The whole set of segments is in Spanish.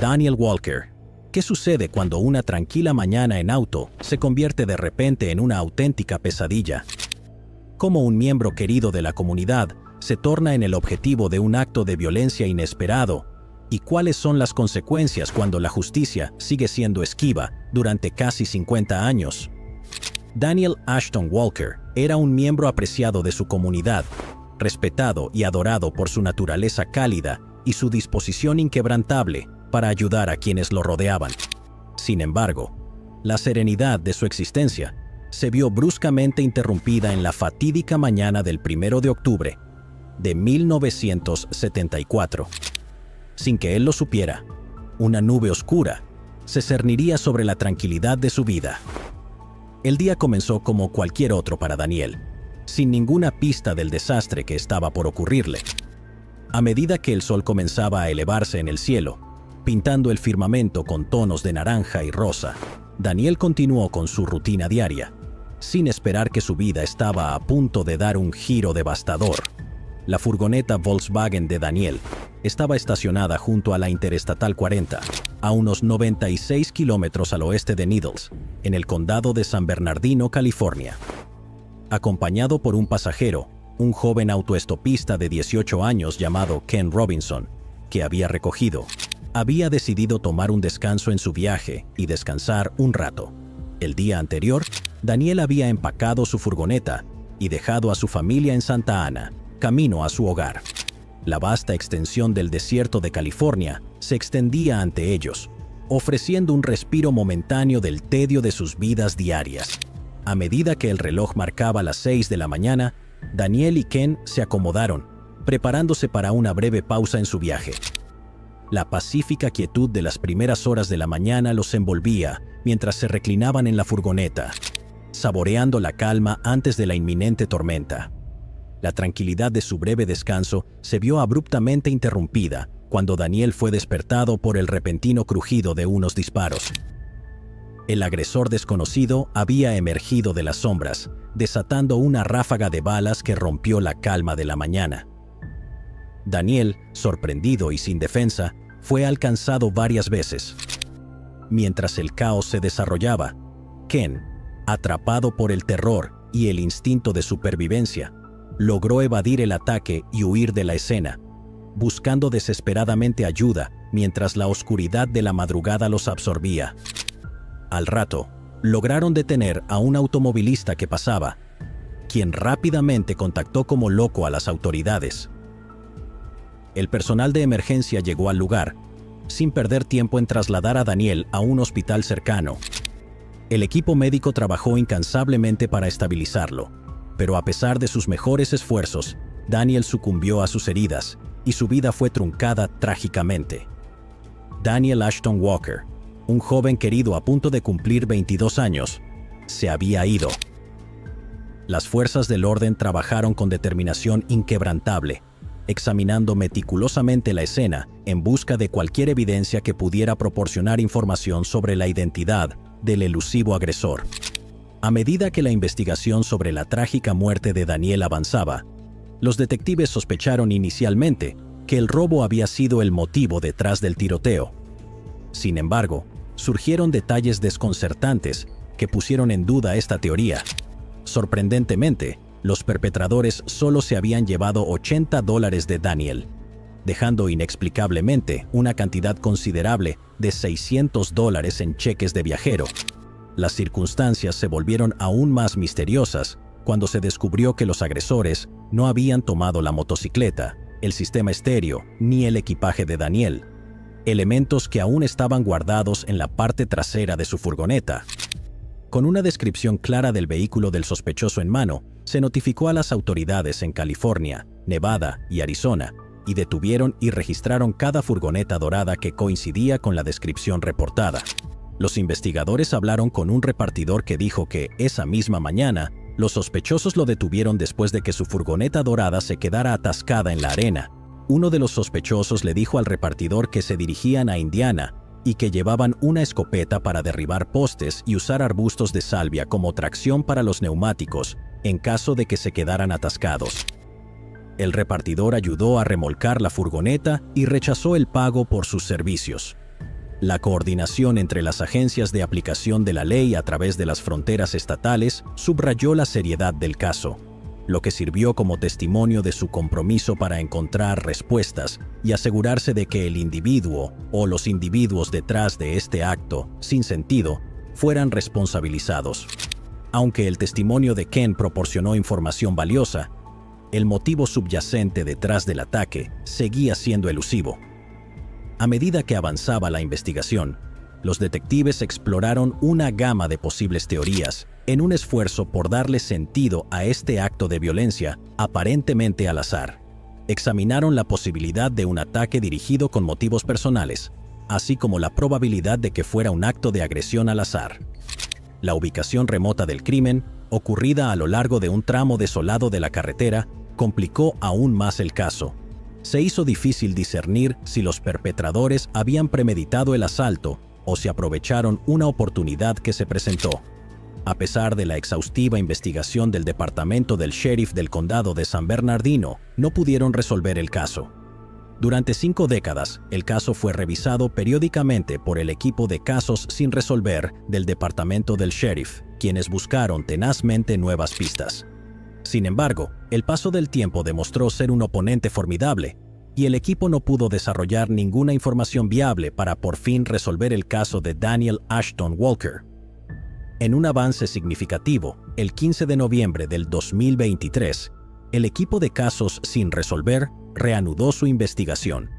Daniel Walker. ¿Qué sucede cuando una tranquila mañana en auto se convierte de repente en una auténtica pesadilla? ¿Cómo un miembro querido de la comunidad se torna en el objetivo de un acto de violencia inesperado? ¿Y cuáles son las consecuencias cuando la justicia sigue siendo esquiva durante casi 50 años? Daniel Ashton Walker era un miembro apreciado de su comunidad, respetado y adorado por su naturaleza cálida y su disposición inquebrantable para ayudar a quienes lo rodeaban. Sin embargo, la serenidad de su existencia se vio bruscamente interrumpida en la fatídica mañana del 1 de octubre de 1974. Sin que él lo supiera, una nube oscura se cerniría sobre la tranquilidad de su vida. El día comenzó como cualquier otro para Daniel, sin ninguna pista del desastre que estaba por ocurrirle. A medida que el sol comenzaba a elevarse en el cielo, pintando el firmamento con tonos de naranja y rosa, Daniel continuó con su rutina diaria, sin esperar que su vida estaba a punto de dar un giro devastador. La furgoneta Volkswagen de Daniel estaba estacionada junto a la Interestatal 40, a unos 96 kilómetros al oeste de Needles, en el condado de San Bernardino, California. Acompañado por un pasajero, un joven autoestopista de 18 años llamado Ken Robinson, que había recogido, había decidido tomar un descanso en su viaje y descansar un rato. El día anterior, Daniel había empacado su furgoneta y dejado a su familia en Santa Ana, camino a su hogar. La vasta extensión del desierto de California se extendía ante ellos, ofreciendo un respiro momentáneo del tedio de sus vidas diarias. A medida que el reloj marcaba las 6 de la mañana, Daniel y Ken se acomodaron, preparándose para una breve pausa en su viaje. La pacífica quietud de las primeras horas de la mañana los envolvía mientras se reclinaban en la furgoneta, saboreando la calma antes de la inminente tormenta. La tranquilidad de su breve descanso se vio abruptamente interrumpida cuando Daniel fue despertado por el repentino crujido de unos disparos. El agresor desconocido había emergido de las sombras, desatando una ráfaga de balas que rompió la calma de la mañana. Daniel, sorprendido y sin defensa, fue alcanzado varias veces. Mientras el caos se desarrollaba, Ken, atrapado por el terror y el instinto de supervivencia, logró evadir el ataque y huir de la escena, buscando desesperadamente ayuda mientras la oscuridad de la madrugada los absorbía. Al rato, lograron detener a un automovilista que pasaba, quien rápidamente contactó como loco a las autoridades. El personal de emergencia llegó al lugar, sin perder tiempo en trasladar a Daniel a un hospital cercano. El equipo médico trabajó incansablemente para estabilizarlo, pero a pesar de sus mejores esfuerzos, Daniel sucumbió a sus heridas y su vida fue truncada trágicamente. Daniel Ashton Walker, un joven querido a punto de cumplir 22 años, se había ido. Las fuerzas del orden trabajaron con determinación inquebrantable, examinando meticulosamente la escena en busca de cualquier evidencia que pudiera proporcionar información sobre la identidad del elusivo agresor. A medida que la investigación sobre la trágica muerte de Daniel avanzaba, los detectives sospecharon inicialmente que el robo había sido el motivo detrás del tiroteo. Sin embargo, surgieron detalles desconcertantes que pusieron en duda esta teoría. Sorprendentemente, los perpetradores solo se habían llevado $80 de Daniel, dejando inexplicablemente una cantidad considerable de $600 en cheques de viajero. Las circunstancias se volvieron aún más misteriosas cuando se descubrió que los agresores no habían tomado la motocicleta, el sistema estéreo ni el equipaje de Daniel, elementos que aún estaban guardados en la parte trasera de su furgoneta. Con una descripción clara del vehículo del sospechoso en mano, se notificó a las autoridades en California, Nevada y Arizona, y detuvieron y registraron cada furgoneta dorada que coincidía con la descripción reportada. Los investigadores hablaron con un repartidor que dijo que, esa misma mañana, los sospechosos lo detuvieron después de que su furgoneta dorada se quedara atascada en la arena. Uno de los sospechosos le dijo al repartidor que se dirigían a Indiana y que llevaban una escopeta para derribar postes y usar arbustos de salvia como tracción para los neumáticos en caso de que se quedaran atascados. El repartidor ayudó a remolcar la furgoneta y rechazó el pago por sus servicios. La coordinación entre las agencias de aplicación de la ley a través de las fronteras estatales subrayó la seriedad del caso, lo que sirvió como testimonio de su compromiso para encontrar respuestas y asegurarse de que el individuo o los individuos detrás de este acto sin sentido fueran responsabilizados. Aunque el testimonio de Ken proporcionó información valiosa, el motivo subyacente detrás del ataque seguía siendo elusivo. A medida que avanzaba la investigación, los detectives exploraron una gama de posibles teorías en un esfuerzo por darle sentido a este acto de violencia aparentemente al azar. Examinaron la posibilidad de un ataque dirigido con motivos personales, así como la probabilidad de que fuera un acto de agresión al azar. La ubicación remota del crimen, ocurrida a lo largo de un tramo desolado de la carretera, complicó aún más el caso. Se hizo difícil discernir si los perpetradores habían premeditado el asalto o si aprovecharon una oportunidad que se presentó. A pesar de la exhaustiva investigación del Departamento del Sheriff del Condado de San Bernardino, no pudieron resolver el caso. Durante 5 décadas, el caso fue revisado periódicamente por el equipo de casos sin resolver del Departamento del Sheriff, quienes buscaron tenazmente nuevas pistas. Sin embargo, el paso del tiempo demostró ser un oponente formidable, y el equipo no pudo desarrollar ninguna información viable para por fin resolver el caso de Daniel Ashton Walker. En un avance significativo, el 15 de noviembre del 2023, el equipo de casos sin resolver reanudó su investigación.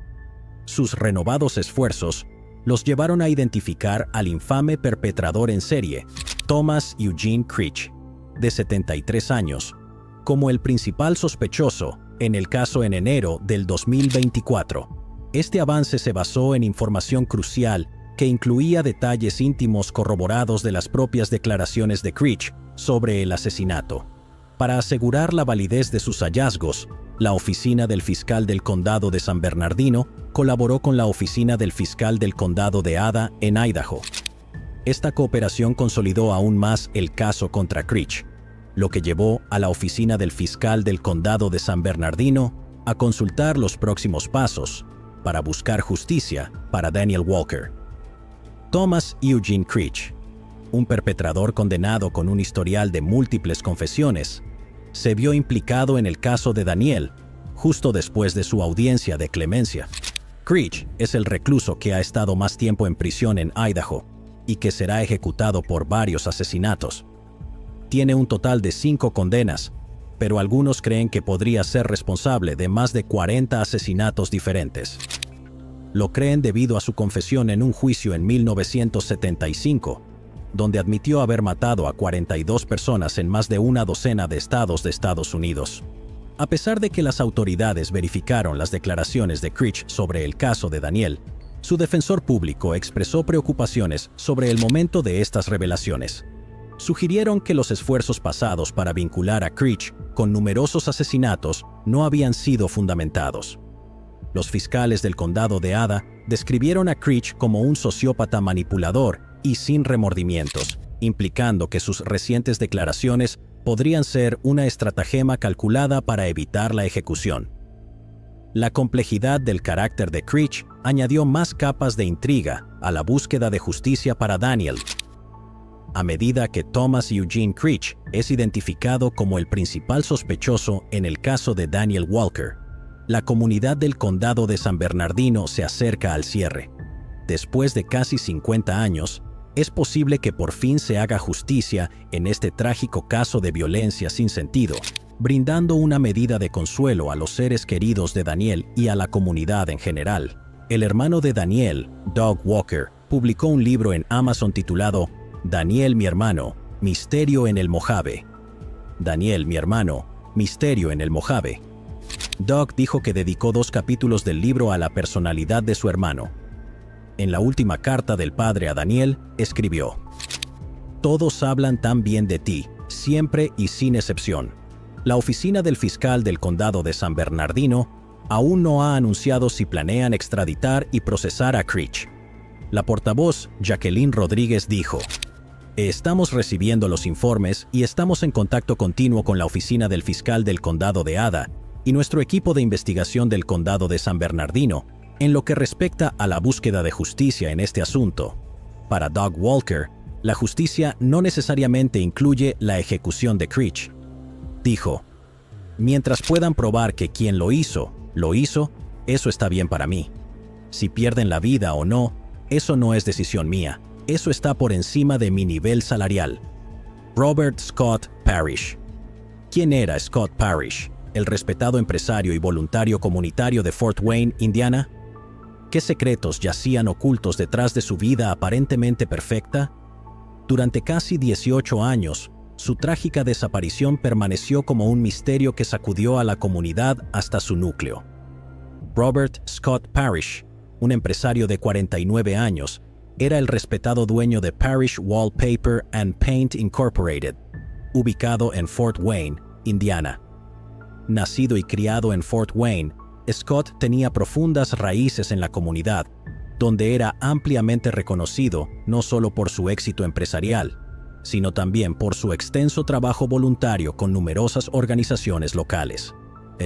Sus renovados esfuerzos los llevaron a identificar al infame perpetrador en serie, Thomas Eugene Creech, de 73 años, como el principal sospechoso en el caso en enero del 2024. Este avance se basó en información crucial que incluía detalles íntimos corroborados de las propias declaraciones de Creech sobre el asesinato. Para asegurar la validez de sus hallazgos, la oficina del fiscal del condado de San Bernardino colaboró con la oficina del fiscal del condado de Ada en Idaho. Esta cooperación consolidó aún más el caso contra Creech, lo que llevó a la oficina del fiscal del condado de San Bernardino a consultar los próximos pasos para buscar justicia para Daniel Walker. Thomas Eugene Creech, un perpetrador condenado con un historial de múltiples confesiones, se vio implicado en el caso de Daniel justo después de su audiencia de clemencia. Creech es el recluso que ha estado más tiempo en prisión en Idaho y que será ejecutado por varios asesinatos. Tiene un total de 5 condenas, pero algunos creen que podría ser responsable de más de 40 asesinatos diferentes. Lo creen debido a su confesión en un juicio en 1975, donde admitió haber matado a 42 personas en más de una docena de estados de Estados Unidos. A pesar de que las autoridades verificaron las declaraciones de Creech sobre el caso de Daniel, su defensor público expresó preocupaciones sobre el momento de estas revelaciones. Sugirieron que los esfuerzos pasados para vincular a Creech con numerosos asesinatos no habían sido fundamentados. Los fiscales del condado de Ada describieron a Creech como un sociópata manipulador y sin remordimientos, implicando que sus recientes declaraciones podrían ser una estratagema calculada para evitar la ejecución. La complejidad del carácter de Creech añadió más capas de intriga a la búsqueda de justicia para Daniel. A medida que Thomas Eugene Creech es identificado como el principal sospechoso en el caso de Daniel Walker, la comunidad del condado de San Bernardino se acerca al cierre. Después de casi 50 años, es posible que por fin se haga justicia en este trágico caso de violencia sin sentido, brindando una medida de consuelo a los seres queridos de Daniel y a la comunidad en general. El hermano de Daniel, Doug Walker, publicó un libro en Amazon titulado Daniel, mi hermano, Misterio en el Mojave. Daniel, mi hermano, Misterio en el Mojave. Doug dijo que dedicó 2 capítulos del libro a la personalidad de su hermano. En la última carta del padre a Daniel, escribió: «Todos hablan tan bien de ti, siempre y sin excepción. La oficina del fiscal del condado de San Bernardino aún no ha anunciado si planean extraditar y procesar a Creech». La portavoz, Jacqueline Rodríguez, dijo: «Estamos recibiendo los informes y estamos en contacto continuo con la oficina del fiscal del condado de Ada y nuestro equipo de investigación del condado de San Bernardino En lo que respecta a la búsqueda de justicia en este asunto, para Doug Walker, la justicia no necesariamente incluye la ejecución de Creech. Dijo, mientras puedan probar que quien lo hizo, eso está bien para mí. Si pierden la vida o no, eso no es decisión mía. Eso está por encima de mi nivel salarial. Robert Scott Parrish. ¿Quién era Scott Parrish, el respetado empresario y voluntario comunitario de Fort Wayne, Indiana? ¿Qué secretos yacían ocultos detrás de su vida aparentemente perfecta? Durante casi 18 años, su trágica desaparición permaneció como un misterio que sacudió a la comunidad hasta su núcleo. Robert Scott Parrish, un empresario de 49 años, era el respetado dueño de Parrish Wallpaper and Paint Incorporated, ubicado en Fort Wayne, Indiana. Nacido y criado en Fort Wayne, Scott tenía profundas raíces en la comunidad, donde era ampliamente reconocido no solo por su éxito empresarial, sino también por su extenso trabajo voluntario con numerosas organizaciones locales.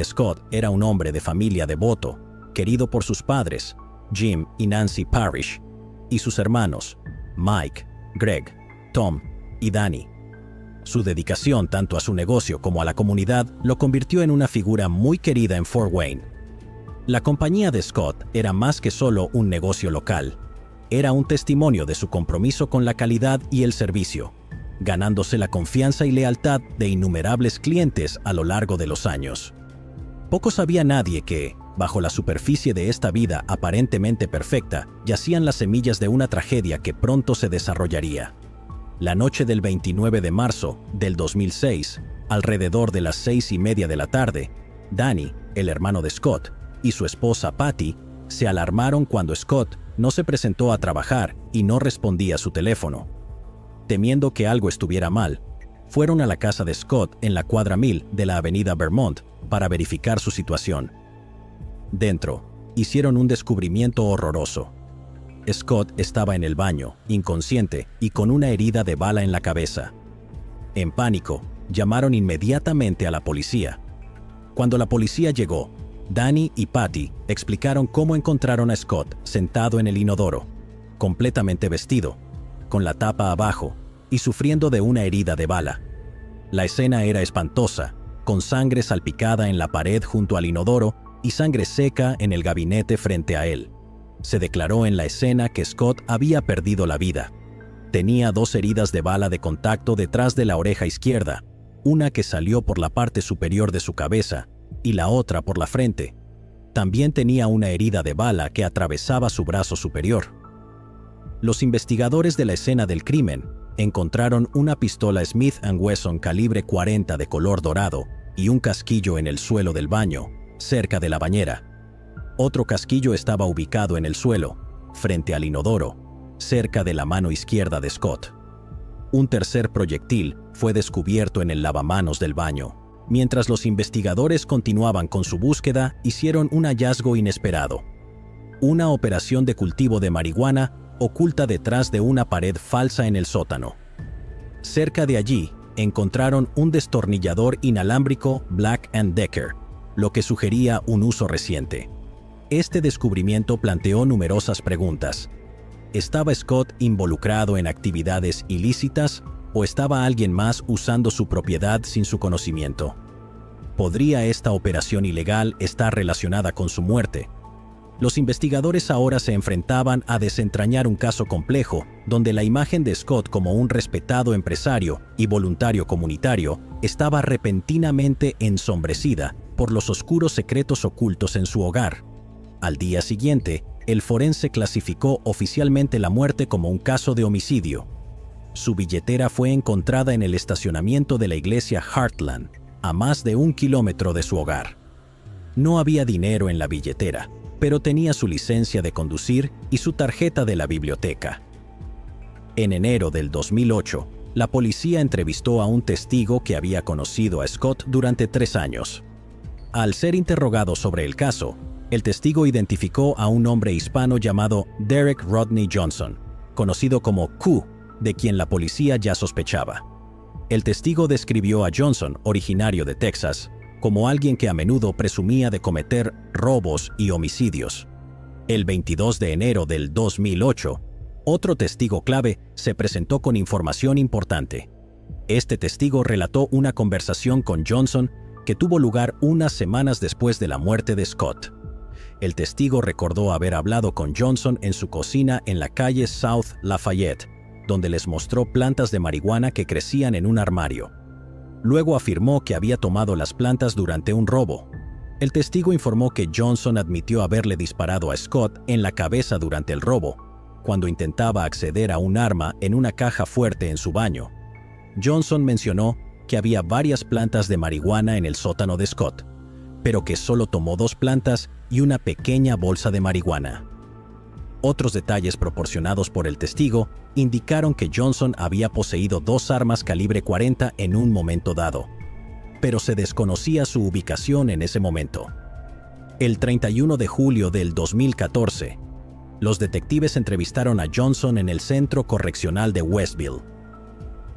Scott era un hombre de familia devoto, querido por sus padres, Jim y Nancy Parrish, y sus hermanos, Mike, Greg, Tom y Danny. Su dedicación tanto a su negocio como a la comunidad lo convirtió en una figura muy querida en Fort Wayne. La compañía de Scott era más que solo un negocio local. Era un testimonio de su compromiso con la calidad y el servicio, ganándose la confianza y lealtad de innumerables clientes a lo largo de los años. Poco sabía nadie que, bajo la superficie de esta vida aparentemente perfecta, yacían las semillas de una tragedia que pronto se desarrollaría. La noche del 29 de marzo del 2006, alrededor de las 6:30 de la tarde, Danny, el hermano de Scott, y su esposa Patty se alarmaron cuando Scott no se presentó a trabajar y no respondía a su teléfono. Temiendo que algo estuviera mal, fueron a la casa de Scott en la cuadra 1000 de la avenida Vermont para verificar su situación. Dentro, hicieron un descubrimiento horroroso. Scott estaba en el baño, inconsciente y con una herida de bala en la cabeza. En pánico, llamaron inmediatamente a la policía. Cuando la policía llegó, Danny y Patty explicaron cómo encontraron a Scott sentado en el inodoro, completamente vestido, con la tapa abajo y sufriendo de una herida de bala. La escena era espantosa, con sangre salpicada en la pared junto al inodoro y sangre seca en el gabinete frente a él. Se declaró en la escena que Scott había perdido la vida. Tenía 2 heridas de bala de contacto detrás de la oreja izquierda, una que salió por la parte superior de su cabeza y la otra por la frente. También tenía una herida de bala que atravesaba su brazo superior. Los investigadores de la escena del crimen encontraron una pistola Smith & Wesson calibre 40 de color dorado y un casquillo en el suelo del baño, cerca de la bañera. Otro casquillo estaba ubicado en el suelo, frente al inodoro, cerca de la mano izquierda de Scott. Un tercer proyectil fue descubierto en el lavamanos del baño. Mientras los investigadores continuaban con su búsqueda, hicieron un hallazgo inesperado. Una operación de cultivo de marihuana oculta detrás de una pared falsa en el sótano. Cerca de allí, encontraron un destornillador inalámbrico Black & Decker, lo que sugería un uso reciente. Este descubrimiento planteó numerosas preguntas. ¿Estaba Scott involucrado en actividades ilícitas o estaba alguien más usando su propiedad sin su conocimiento? ¿Podría esta operación ilegal estar relacionada con su muerte? Los investigadores ahora se enfrentaban a desentrañar un caso complejo, donde la imagen de Scott como un respetado empresario y voluntario comunitario estaba repentinamente ensombrecida por los oscuros secretos ocultos en su hogar. Al día siguiente, el forense clasificó oficialmente la muerte como un caso de homicidio. Su billetera fue encontrada en el estacionamiento de la iglesia Heartland, a más de 1 kilómetro de su hogar. No había dinero en la billetera, pero tenía su licencia de conducir y su tarjeta de la biblioteca. En enero del 2008, la policía entrevistó a un testigo que había conocido a Scott durante 3 años. Al ser interrogado sobre el caso, el testigo identificó a un hombre hispano llamado Derek Rodney Johnson, conocido como Q, de quien la policía ya sospechaba. El testigo describió a Johnson, originario de Texas, como alguien que a menudo presumía de cometer robos y homicidios. El 22 de enero del 2008, otro testigo clave se presentó con información importante. Este testigo relató una conversación con Johnson que tuvo lugar unas semanas después de la muerte de Scott. El testigo recordó haber hablado con Johnson en su cocina en la calle South Lafayette, donde les mostró plantas de marihuana que crecían en un armario. Luego afirmó que había tomado las plantas durante un robo. El testigo informó que Johnson admitió haberle disparado a Scott en la cabeza durante el robo, cuando intentaba acceder a un arma en una caja fuerte en su baño. Johnson mencionó que había varias plantas de marihuana en el sótano de Scott, pero que solo tomó 2 plantas y una pequeña bolsa de marihuana. Otros detalles proporcionados por el testigo indicaron que Johnson había poseído 2 armas calibre 40 en un momento dado, pero se desconocía su ubicación en ese momento. El 31 de julio del 2014, los detectives entrevistaron a Johnson en el Centro Correccional de Westville.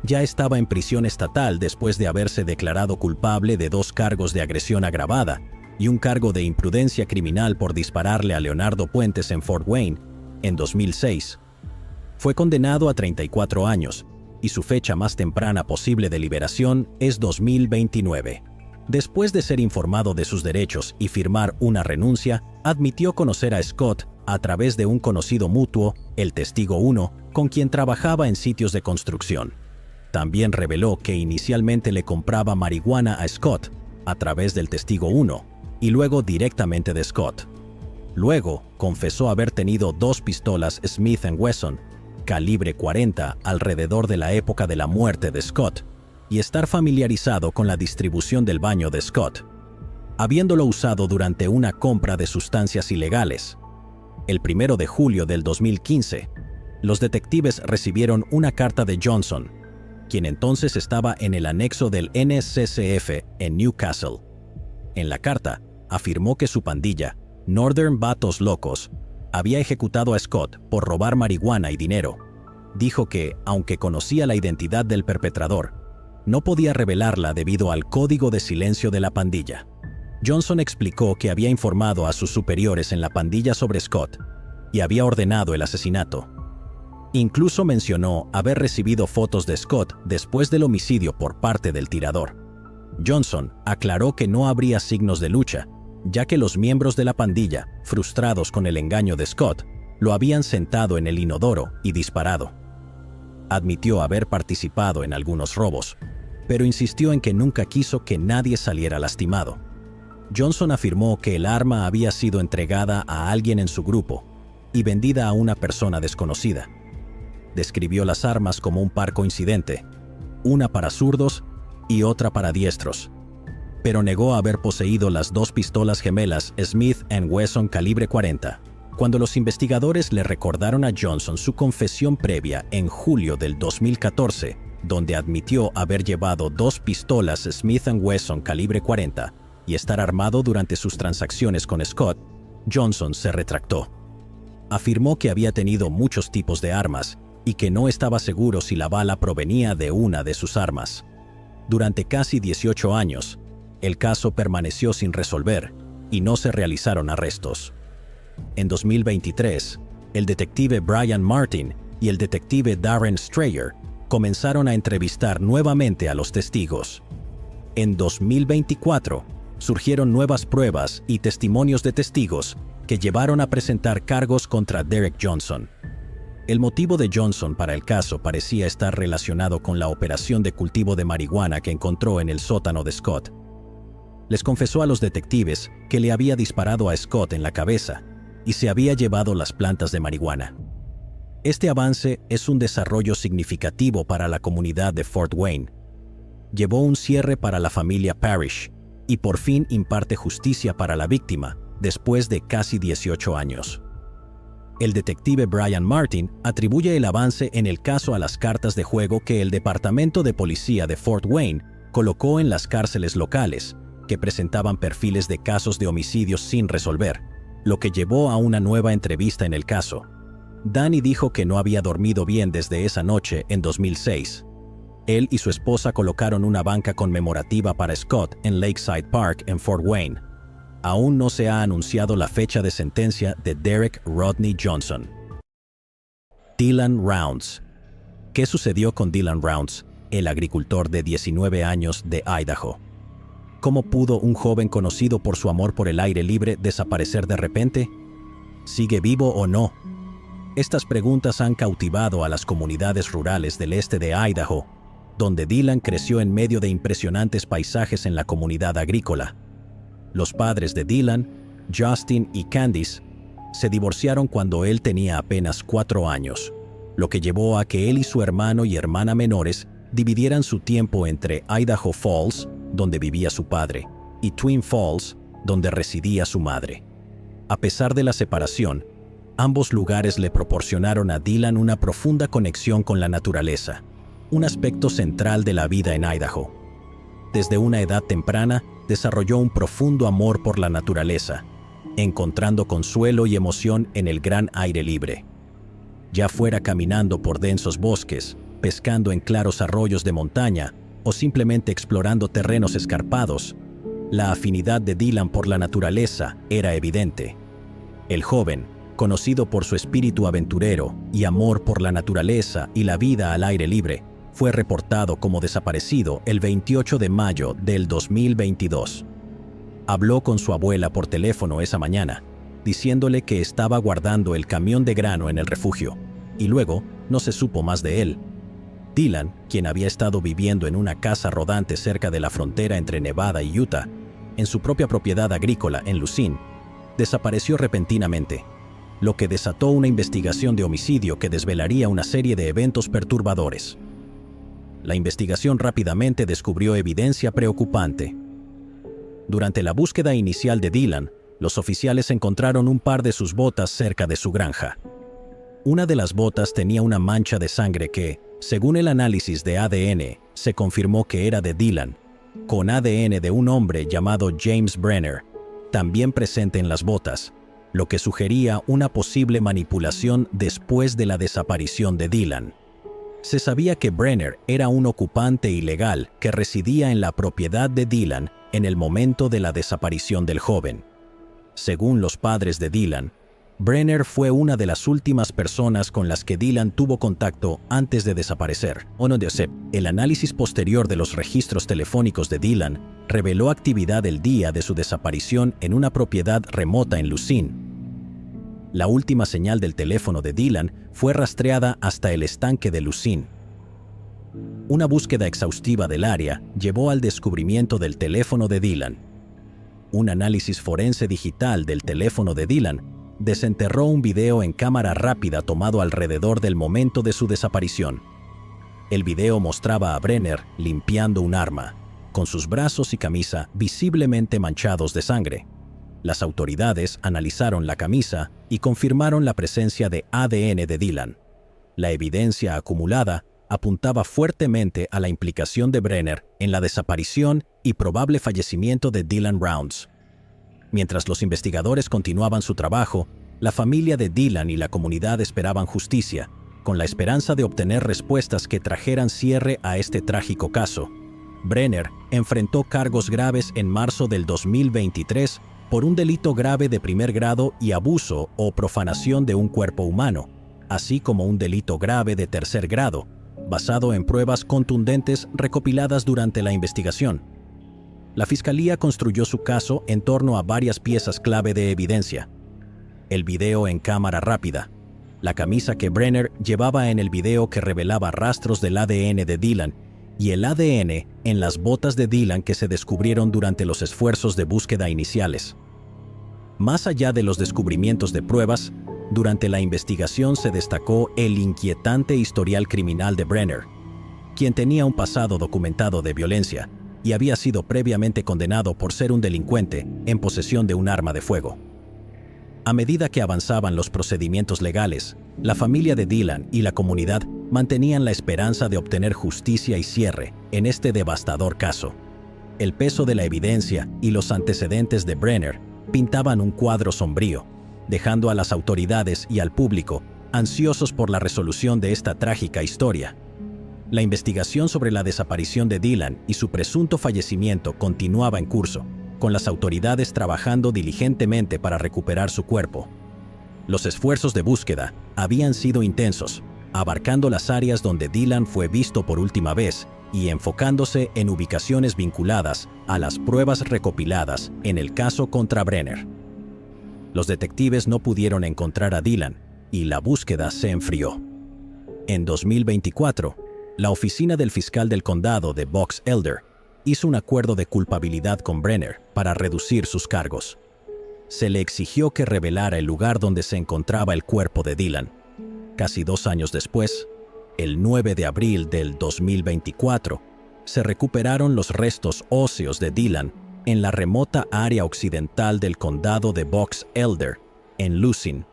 Ya estaba en prisión estatal después de haberse declarado culpable de 2 cargos de agresión agravada y un cargo de imprudencia criminal por dispararle a Leonardo Puentes en Fort Wayne en 2006. Fue condenado a 34 años y su fecha más temprana posible de liberación es 2029. Después de ser informado de sus derechos y firmar una renuncia, admitió conocer a Scott a través de un conocido mutuo, el Testigo 1, con quien trabajaba en sitios de construcción. También reveló que inicialmente le compraba marihuana a Scott a través del Testigo 1 y luego directamente de Scott. Luego, confesó haber tenido 2 pistolas Smith & Wesson, calibre 40, alrededor de la época de la muerte de Scott, y estar familiarizado con la distribución del baño de Scott, habiéndolo usado durante una compra de sustancias ilegales. El 1 de julio del 2015, los detectives recibieron una carta de Johnson, quien entonces estaba en el anexo del NSCF en Newcastle. En la carta, afirmó que su pandilla, Northern Vatos Locos, había ejecutado a Scott por robar marihuana y dinero. Dijo que, aunque conocía la identidad del perpetrador, no podía revelarla debido al código de silencio de la pandilla. Johnson explicó que había informado a sus superiores en la pandilla sobre Scott y había ordenado el asesinato. Incluso mencionó haber recibido fotos de Scott después del homicidio por parte del tirador. Johnson aclaró que no habría signos de lucha, ya que los miembros de la pandilla, frustrados con el engaño de Scott, lo habían sentado en el inodoro y disparado. Admitió haber participado en algunos robos, pero insistió en que nunca quiso que nadie saliera lastimado. Johnson afirmó que el arma había sido entregada a alguien en su grupo y vendida a una persona desconocida. Describió las armas como un par coincidente, una para zurdos y otra para diestros, pero negó haber poseído las 2 pistolas gemelas Smith & Wesson calibre 40. Cuando los investigadores le recordaron a Johnson su confesión previa en julio del 2014, donde admitió haber llevado 2 pistolas Smith & Wesson calibre 40 y estar armado durante sus transacciones con Scott, Johnson se retractó. Afirmó que había tenido muchos tipos de armas y que no estaba seguro si la bala provenía de una de sus armas. Durante casi 18 años, el caso permaneció sin resolver y no se realizaron arrestos. En 2023, el detective Brian Martin y el detective Darren Strayer comenzaron a entrevistar nuevamente a los testigos. En 2024, surgieron nuevas pruebas y testimonios de testigos que llevaron a presentar cargos contra Derek Johnson. El motivo de Johnson para el caso parecía estar relacionado con la operación de cultivo de marihuana que encontró en el sótano de Scott. Les confesó a los detectives que le había disparado a Scott en la cabeza y se había llevado las plantas de marihuana. Este avance es un desarrollo significativo para la comunidad de Fort Wayne. Llevó un cierre para la familia Parrish y por fin imparte justicia para la víctima después de casi 18 años. El detective Brian Martin atribuye el avance en el caso a las cartas de juego que el Departamento de Policía de Fort Wayne colocó en las cárceles locales, que presentaban perfiles de casos de homicidios sin resolver, lo que llevó a una nueva entrevista en el caso. Danny dijo que no había dormido bien desde esa noche en 2006. Él y su esposa colocaron una banca conmemorativa para Scott en Lakeside Park en Fort Wayne. aún no se ha anunciado la fecha de sentencia de Derek Rodney Johnson. Dylan Rounds. ¿Qué sucedió con Dylan Rounds, el agricultor de 19 años de Idaho? ¿Cómo pudo un joven conocido por su amor por el aire libre desaparecer de repente? ¿Sigue vivo o no? Estas preguntas han cautivado a las comunidades rurales del este de Idaho, donde Dylan creció en medio de impresionantes paisajes en la comunidad agrícola. Los padres de Dylan, Justin y Candice, se divorciaron cuando él tenía apenas 4 años, lo que llevó a que él y su hermano y hermana menores dividieran su tiempo entre Idaho Falls, donde vivía su padre, y Twin Falls, donde residía su madre. A pesar de la separación, ambos lugares le proporcionaron a Dylan una profunda conexión con la naturaleza, un aspecto central de la vida en Idaho. Desde una edad temprana, desarrolló un profundo amor por la naturaleza, encontrando consuelo y emoción en el gran aire libre. Ya fuera caminando por densos bosques, pescando en claros arroyos de montaña o simplemente explorando terrenos escarpados, la afinidad de Dylan por la naturaleza era evidente. El joven, conocido por su espíritu aventurero y amor por la naturaleza y la vida al aire libre, fue reportado como desaparecido el 28 de mayo del 2022. Habló con su abuela por teléfono esa mañana, diciéndole que estaba guardando el camión de grano en el refugio, y luego no se supo más de él. Dylan, quien había estado viviendo en una casa rodante cerca de la frontera entre Nevada y Utah, en su propia propiedad agrícola en Lucin, desapareció repentinamente, lo que desató una investigación de homicidio que desvelaría una serie de eventos perturbadores. La investigación rápidamente descubrió evidencia preocupante. Durante la búsqueda inicial de Dylan, los oficiales encontraron un par de sus botas cerca de su granja. Una de las botas tenía una mancha de sangre que, según el análisis de ADN, se confirmó que era de Dylan, con ADN de un hombre llamado James Brenner, también presente en las botas, lo que sugería una posible manipulación después de la desaparición de Dylan. Se sabía que Brenner era un ocupante ilegal que residía en la propiedad de Dylan en el momento de la desaparición del joven. Según los padres de Dylan, Brenner fue una de las últimas personas con las que Dylan tuvo contacto antes de desaparecer. El análisis posterior de los registros telefónicos de Dylan reveló actividad el día de su desaparición en una propiedad remota en Lucin. La última señal del teléfono de Dylan fue rastreada hasta el estanque de Lucin. Una búsqueda exhaustiva del área llevó al descubrimiento del teléfono de Dylan. Un análisis forense digital del teléfono de Dylan desenterró un video en cámara rápida tomado alrededor del momento de su desaparición. El video mostraba a Brenner limpiando un arma, con sus brazos y camisa visiblemente manchados de sangre. Las autoridades analizaron la camisa y confirmaron la presencia de ADN de Dylan. La evidencia acumulada apuntaba fuertemente a la implicación de Brenner en la desaparición y probable fallecimiento de Dylan Rounds. Mientras los investigadores continuaban su trabajo, la familia de Dylan y la comunidad esperaban justicia, con la esperanza de obtener respuestas que trajeran cierre a este trágico caso. Brenner enfrentó cargos graves en marzo del 2023 por un delito grave de primer grado y abuso o profanación de un cuerpo humano, así como un delito grave de tercer grado, basado en pruebas contundentes recopiladas durante la investigación. La fiscalía construyó su caso en torno a varias piezas clave de evidencia. El video en cámara rápida, la camisa que Brenner llevaba en el video que revelaba rastros del ADN de Dylan y el ADN en las botas de Dylan que se descubrieron durante los esfuerzos de búsqueda iniciales. Más allá de los descubrimientos de pruebas, durante la investigación se destacó el inquietante historial criminal de Brenner, quien tenía un pasado documentado de violencia y había sido previamente condenado por ser un delincuente en posesión de un arma de fuego. A medida que avanzaban los procedimientos legales, la familia de Dylan y la comunidad mantenían la esperanza de obtener justicia y cierre en este devastador caso. El peso de la evidencia y los antecedentes de Brenner pintaban un cuadro sombrío, dejando a las autoridades y al público ansiosos por la resolución de esta trágica historia. La investigación sobre la desaparición de Dylan y su presunto fallecimiento continuaba en curso, con las autoridades trabajando diligentemente para recuperar su cuerpo. Los esfuerzos de búsqueda habían sido intensos, abarcando las áreas donde Dylan fue visto por última vez y enfocándose en ubicaciones vinculadas a las pruebas recopiladas en el caso contra Brenner. Los detectives no pudieron encontrar a Dylan y la búsqueda se enfrió. En 2024, la oficina del fiscal del condado de Box Elder hizo un acuerdo de culpabilidad con Brenner para reducir sus cargos. Se le exigió que revelara el lugar donde se encontraba el cuerpo de Dylan. Casi 2 años después, el 9 de abril del 2024, se recuperaron los restos óseos de Dylan en la remota área occidental del condado de Box Elder, en Lucin.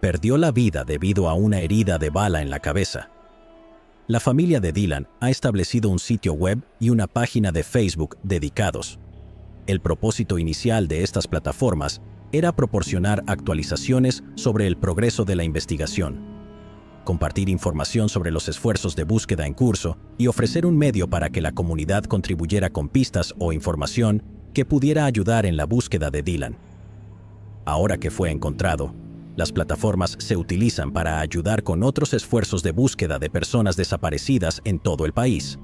Perdió la vida debido a una herida de bala en la cabeza. La familia de Dylan ha establecido un sitio web y una página de Facebook dedicados. El propósito inicial de estas plataformas era proporcionar actualizaciones sobre el progreso de la investigación, compartir información sobre los esfuerzos de búsqueda en curso y ofrecer un medio para que la comunidad contribuyera con pistas o información que pudiera ayudar en la búsqueda de Dylan. Ahora que fue encontrado, las plataformas se utilizan para ayudar con otros esfuerzos de búsqueda de personas desaparecidas en todo el país.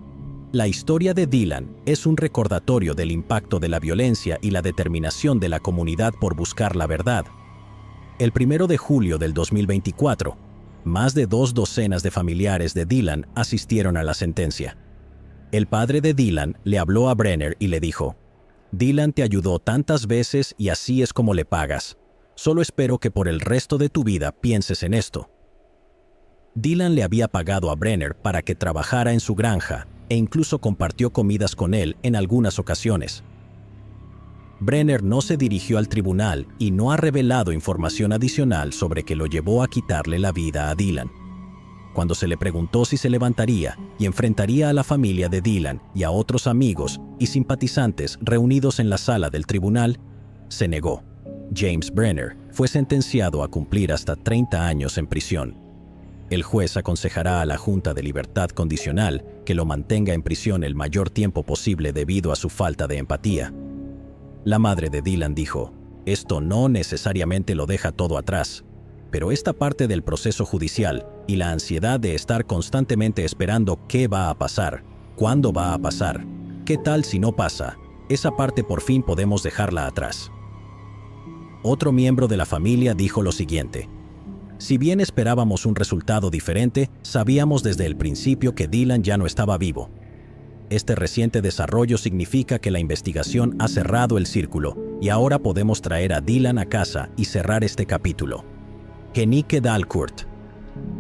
La historia de Dylan es un recordatorio del impacto de la violencia y la determinación de la comunidad por buscar la verdad. El 1 de julio del 2024, más de 2 docenas de familiares de Dylan asistieron a la sentencia. El padre de Dylan le habló a Brenner y le dijo: «Dylan te ayudó tantas veces y así es como le pagas. Solo espero que por el resto de tu vida pienses en esto». Dylan le había pagado a Brenner para que trabajara en su granja e incluso compartió comidas con él en algunas ocasiones. Brenner no se dirigió al tribunal y no ha revelado información adicional sobre que lo llevó a quitarle la vida a Dylan. Cuando se le preguntó si se levantaría y enfrentaría a la familia de Dylan y a otros amigos y simpatizantes reunidos en la sala del tribunal, se negó. James Brenner fue sentenciado a cumplir hasta 30 años en prisión. El juez aconsejará a la Junta de Libertad Condicional que lo mantenga en prisión el mayor tiempo posible debido a su falta de empatía. La madre de Dylan dijo: «Esto no necesariamente lo deja todo atrás, pero esta parte del proceso judicial y la ansiedad de estar constantemente esperando qué va a pasar, cuándo va a pasar, qué tal si no pasa, esa parte por fin podemos dejarla atrás». Otro miembro de la familia dijo lo siguiente: «Si bien esperábamos un resultado diferente, sabíamos desde el principio que Dylan ya no estaba vivo. Este reciente desarrollo significa que la investigación ha cerrado el círculo y ahora podemos traer a Dylan a casa y cerrar este capítulo». Jenique Dalcourt.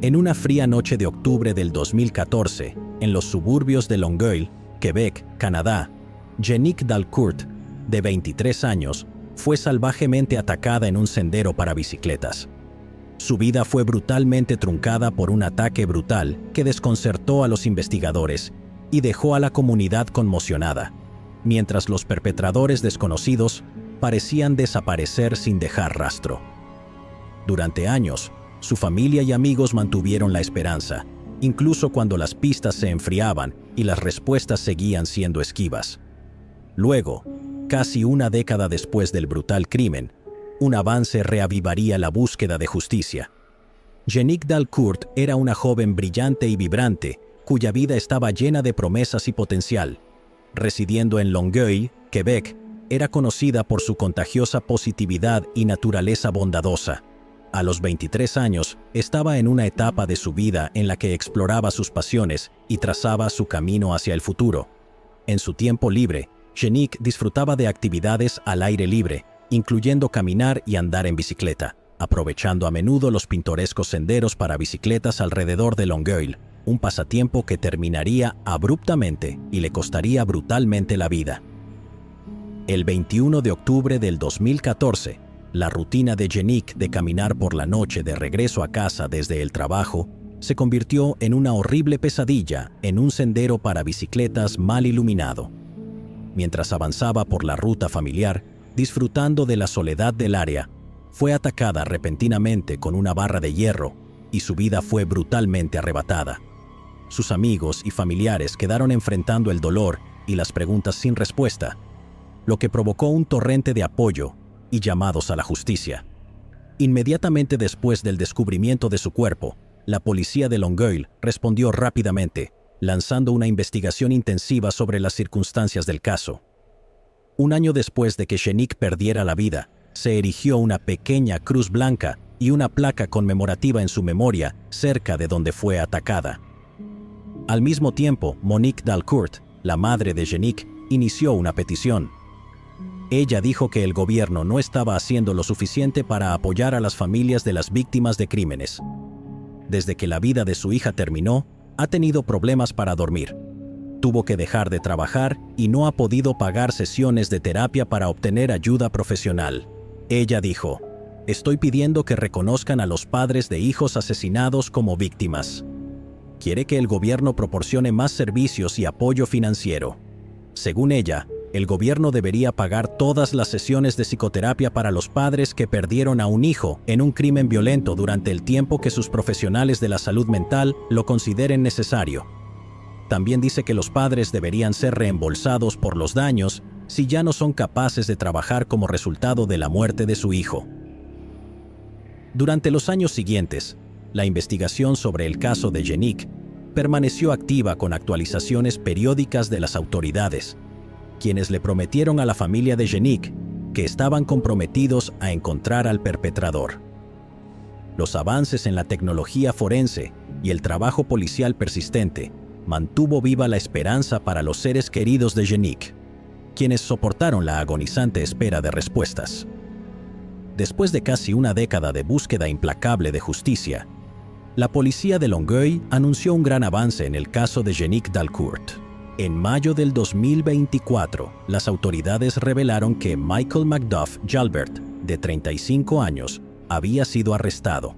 En una fría noche de octubre del 2014, en los suburbios de Longueuil, Quebec, Canadá, Jenique Dalcourt, de 23 años, fue salvajemente atacada en un sendero para bicicletas. Su vida fue brutalmente truncada por un ataque brutal que desconcertó a los investigadores y dejó a la comunidad conmocionada, mientras los perpetradores desconocidos parecían desaparecer sin dejar rastro. Durante años, su familia y amigos mantuvieron la esperanza, incluso cuando las pistas se enfriaban y las respuestas seguían siendo esquivas. Luego, casi una década después del brutal crimen, un avance reavivaría la búsqueda de justicia. Jenique Dalcourt era una joven brillante y vibrante, cuya vida estaba llena de promesas y potencial. Residiendo en Longueuil, Quebec, era conocida por su contagiosa positividad y naturaleza bondadosa. A los 23 años, estaba en una etapa de su vida en la que exploraba sus pasiones y trazaba su camino hacia el futuro. En su tiempo libre, Jenique disfrutaba de actividades al aire libre, incluyendo caminar y andar en bicicleta, aprovechando a menudo los pintorescos senderos para bicicletas alrededor de Longueuil, un pasatiempo que terminaría abruptamente y le costaría brutalmente la vida. El 21 de octubre del 2014, la rutina de Jenique de caminar por la noche de regreso a casa desde el trabajo se convirtió en una horrible pesadilla en un sendero para bicicletas mal iluminado. Mientras avanzaba por la ruta familiar, disfrutando de la soledad del área, fue atacada repentinamente con una barra de hierro y su vida fue brutalmente arrebatada. Sus amigos y familiares quedaron enfrentando el dolor y las preguntas sin respuesta. lo que provocó un torrente de apoyo y llamados a la justicia. Inmediatamente después del descubrimiento de su cuerpo, la policía de Longueuil respondió rápidamente, lanzando una investigación intensiva sobre las circunstancias del caso. Un año después de que Jeannick perdiera la vida, se erigió una pequeña cruz blanca y una placa conmemorativa en su memoria cerca de donde fue atacada. Al mismo tiempo, Monique Dalcourt, la madre de Jeannick, inició una petición. Ella dijo que el gobierno no estaba haciendo lo suficiente para apoyar a las familias de las víctimas de crímenes. Desde que la vida de su hija terminó, ha tenido problemas para dormir. Tuvo que dejar de trabajar y no ha podido pagar sesiones de terapia para obtener ayuda profesional. Ella dijo, «Estoy pidiendo que reconozcan a los padres de hijos asesinados como víctimas. Quiere que el gobierno proporcione más servicios y apoyo financiero». Según ella, el gobierno debería pagar todas las sesiones de psicoterapia para los padres que perdieron a un hijo en un crimen violento durante el tiempo que sus profesionales de la salud mental lo consideren necesario. También dice que los padres deberían ser reembolsados por los daños si ya no son capaces de trabajar como resultado de la muerte de su hijo. Durante los años siguientes, la investigación sobre el caso de Jeannick permaneció activa con actualizaciones periódicas de las autoridades, quienes le prometieron a la familia de Jeannick que estaban comprometidos a encontrar al perpetrador. Los avances en la tecnología forense y el trabajo policial persistente mantuvo viva la esperanza para los seres queridos de Jeannick, quienes soportaron la agonizante espera de respuestas. Después de casi una década de búsqueda implacable de justicia, la policía de Longueuil anunció un gran avance en el caso de Jeannick Dalcourt. En mayo del 2024, las autoridades revelaron que Michael Macduff Jalbert, de 35 años, había sido arrestado.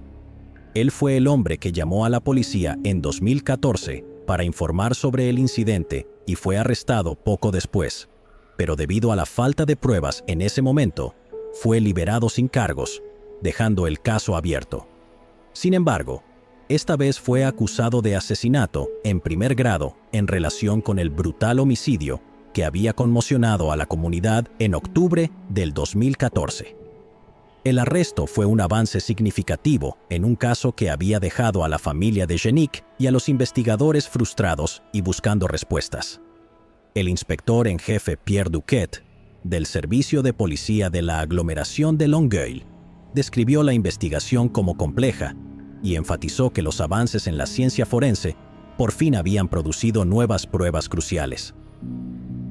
Él fue el hombre que llamó a la policía en 2014 para informar sobre el incidente y fue arrestado poco después, pero debido a la falta de pruebas en ese momento, fue liberado sin cargos, dejando el caso abierto. Sin embargo, esta vez fue acusado de asesinato en primer grado en relación con el brutal homicidio que había conmocionado a la comunidad en octubre del 2014. El arresto fue un avance significativo en un caso que había dejado a la familia de Jeannick y a los investigadores frustrados y buscando respuestas. El inspector en jefe Pierre Duquette, del Servicio de Policía de la Aglomeración de Longueuil, describió la investigación como compleja y enfatizó que los avances en la ciencia forense por fin habían producido nuevas pruebas cruciales.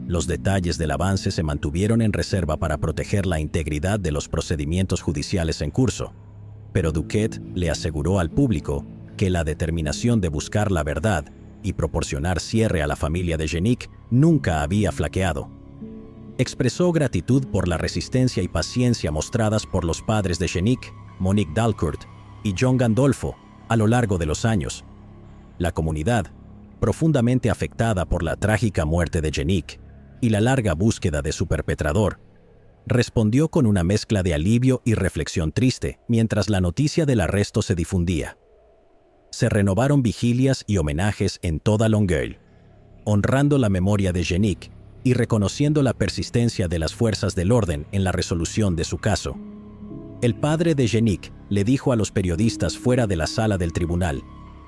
Los detalles del avance se mantuvieron en reserva para proteger la integridad de los procedimientos judiciales en curso, pero Duquette le aseguró al público que la determinación de buscar la verdad y proporcionar cierre a la familia de Jeannick nunca había flaqueado. Expresó gratitud por la resistencia y paciencia mostradas por los padres de Jeannick, Monique Dalcourt y John Gandolfo a lo largo de los años. La comunidad, profundamente afectada por la trágica muerte de Jeannick y la larga búsqueda de su perpetrador, respondió con una mezcla de alivio y reflexión triste mientras la noticia del arresto se difundía. Se renovaron vigilias y homenajes en toda Longueuil, honrando la memoria de Jeannick y reconociendo la persistencia de las fuerzas del orden en la resolución de su caso. El padre de Jeannick le dijo a los periodistas fuera de la sala del tribunal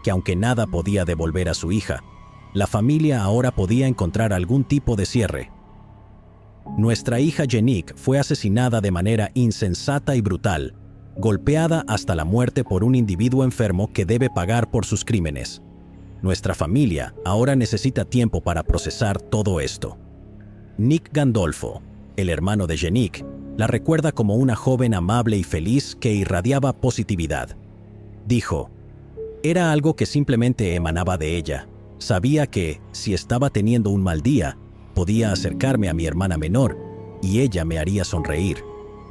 que aunque nada podía devolver a su hija, la familia ahora podía encontrar algún tipo de cierre. Nuestra hija Jeannick fue asesinada de manera insensata y brutal, golpeada hasta la muerte por un individuo enfermo que debe pagar por sus crímenes. Nuestra familia ahora necesita tiempo para procesar todo esto. Nick Gandolfo, el hermano de Jeannick, la recuerda como una joven amable y feliz que irradiaba positividad. Dijo, «Era algo que simplemente emanaba de ella. Sabía que, si estaba teniendo un mal día, podía acercarme a mi hermana menor y ella me haría sonreír.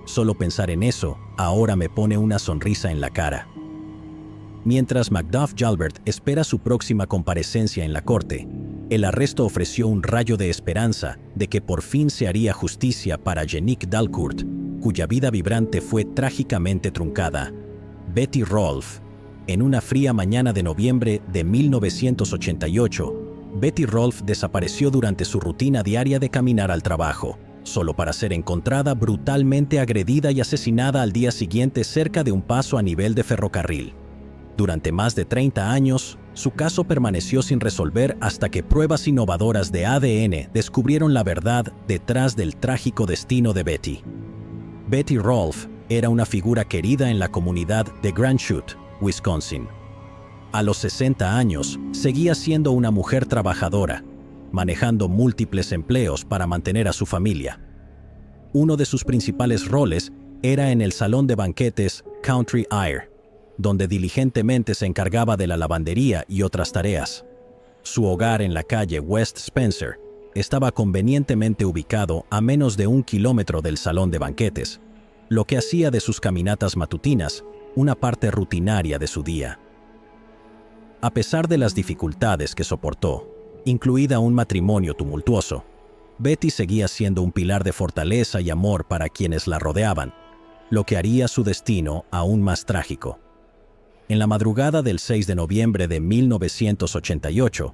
Solo pensar en eso ahora me pone una sonrisa en la cara». Mientras Macduff Jalbert espera su próxima comparecencia en la corte, el arresto ofreció un rayo de esperanza de que por fin se haría justicia para Jeannick Dalcourt, cuya vida vibrante fue trágicamente truncada. Betty Rolfe. En una fría mañana de noviembre de 1988, Betty Rolfe desapareció durante su rutina diaria de caminar al trabajo, solo para ser encontrada brutalmente agredida y asesinada al día siguiente cerca de un paso a nivel de ferrocarril. Durante más de 30 años, su caso permaneció sin resolver hasta que pruebas innovadoras de ADN descubrieron la verdad detrás del trágico destino de Betty. Betty Rolfe era una figura querida en la comunidad de Grand Chute, Wisconsin. A los 60 años, seguía siendo una mujer trabajadora, manejando múltiples empleos para mantener a su familia. Uno de sus principales roles era en el salón de banquetes Country Air, donde diligentemente se encargaba de la lavandería y otras tareas. Su hogar en la calle West Spencer estaba convenientemente ubicado a menos de 1 kilómetro del salón de banquetes, lo que hacía de sus caminatas matutinas una parte rutinaria de su día. A pesar de las dificultades que soportó, incluida un matrimonio tumultuoso, Betty seguía siendo un pilar de fortaleza y amor para quienes la rodeaban, lo que haría su destino aún más trágico. En la madrugada del 6 de noviembre de 1988,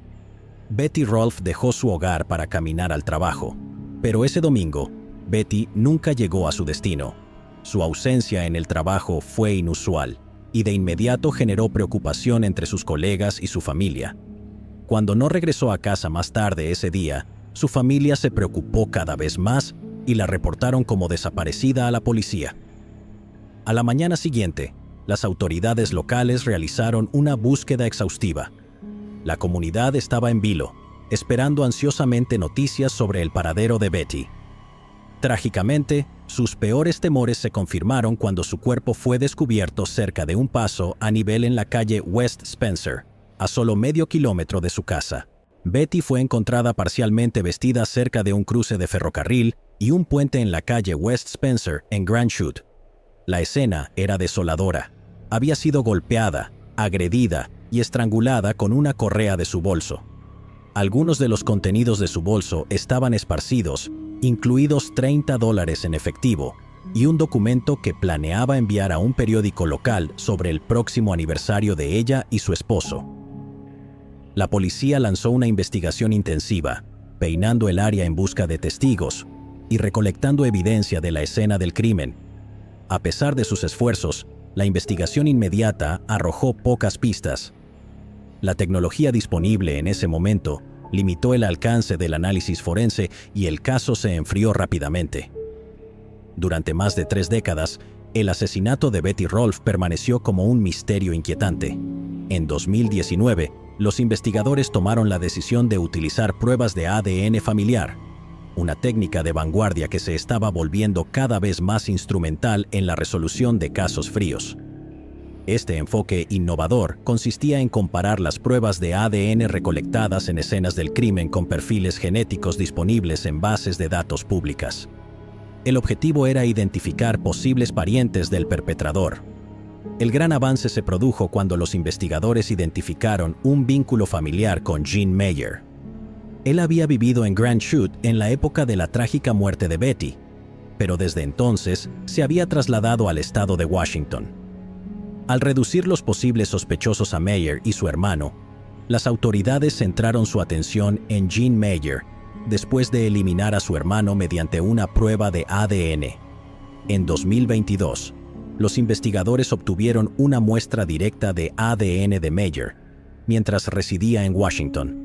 Betty Rolfe dejó su hogar para caminar al trabajo, pero ese domingo, Betty nunca llegó a su destino. Su ausencia en el trabajo fue inusual y de inmediato generó preocupación entre sus colegas y su familia. Cuando no regresó a casa más tarde ese día, su familia se preocupó cada vez más y la reportaron como desaparecida a la policía. A la mañana siguiente, las autoridades locales realizaron una búsqueda exhaustiva. La comunidad estaba en vilo, esperando ansiosamente noticias sobre el paradero de Betty. Trágicamente, sus peores temores se confirmaron cuando su cuerpo fue descubierto cerca de un paso a nivel en la calle West Spencer, a solo medio kilómetro de su casa. Betty fue encontrada parcialmente vestida cerca de un cruce de ferrocarril y un puente en la calle West Spencer en Grand Chute. La escena era desoladora. Había sido golpeada, agredida y estrangulada con una correa de su bolso. Algunos de los contenidos de su bolso estaban esparcidos, incluidos $30 en efectivo y un documento que planeaba enviar a un periódico local sobre el próximo aniversario de ella y su esposo. La policía lanzó una investigación intensiva, peinando el área en busca de testigos y recolectando evidencia de la escena del crimen. A pesar de sus esfuerzos, la investigación inmediata arrojó pocas pistas. La tecnología disponible en ese momento limitó el alcance del análisis forense y el caso se enfrió rápidamente. Durante más de 3 décadas, el asesinato de Betty Rolfe permaneció como un misterio inquietante. En 2019, los investigadores tomaron la decisión de utilizar pruebas de ADN familiar, una técnica de vanguardia que se estaba volviendo cada vez más instrumental en la resolución de casos fríos. Este enfoque innovador consistía en comparar las pruebas de ADN recolectadas en escenas del crimen con perfiles genéticos disponibles en bases de datos públicas. El objetivo era identificar posibles parientes del perpetrador. El gran avance se produjo cuando los investigadores identificaron un vínculo familiar con Gene Meyer. Él había vivido en Grand Chute en la época de la trágica muerte de Betty, pero desde entonces se había trasladado al estado de Washington. Al reducir los posibles sospechosos a Meyer y su hermano, las autoridades centraron su atención en Gene Meyer después de eliminar a su hermano mediante una prueba de ADN. En 2022, los investigadores obtuvieron una muestra directa de ADN de Meyer mientras residía en Washington.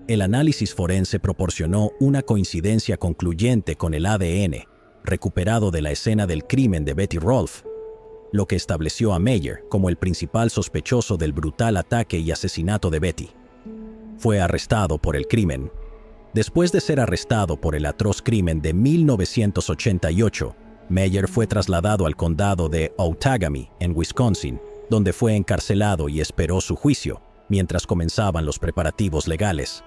El análisis forense proporcionó una coincidencia concluyente con el ADN recuperado de la escena del crimen de Betty Rolfe, lo que estableció a Meyer como el principal sospechoso del brutal ataque y asesinato de Betty. Fue arrestado por el crimen. Después de ser arrestado por el atroz crimen de 1988, Meyer fue trasladado al condado de Outagamie, en Wisconsin, donde fue encarcelado y esperó su juicio, mientras comenzaban los preparativos legales.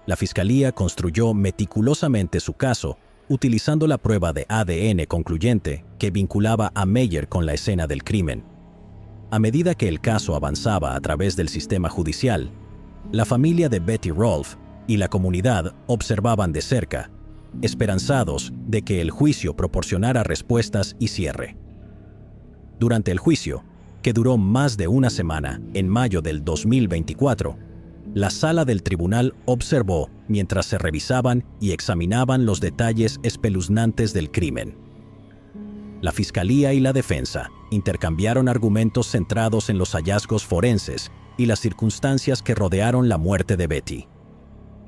La fiscalía construyó meticulosamente su caso, utilizando la prueba de ADN concluyente que vinculaba a Meyer con la escena del crimen. A medida que el caso avanzaba a través del sistema judicial, la familia de Betty Rolfe y la comunidad observaban de cerca, esperanzados de que el juicio proporcionara respuestas y cierre. Durante el juicio, que duró más de una semana en mayo del 2024, La sala del tribunal observó mientras se revisaban y examinaban los detalles espeluznantes del crimen. La fiscalía y la defensa intercambiaron argumentos centrados en los hallazgos forenses y las circunstancias que rodearon la muerte de Betty.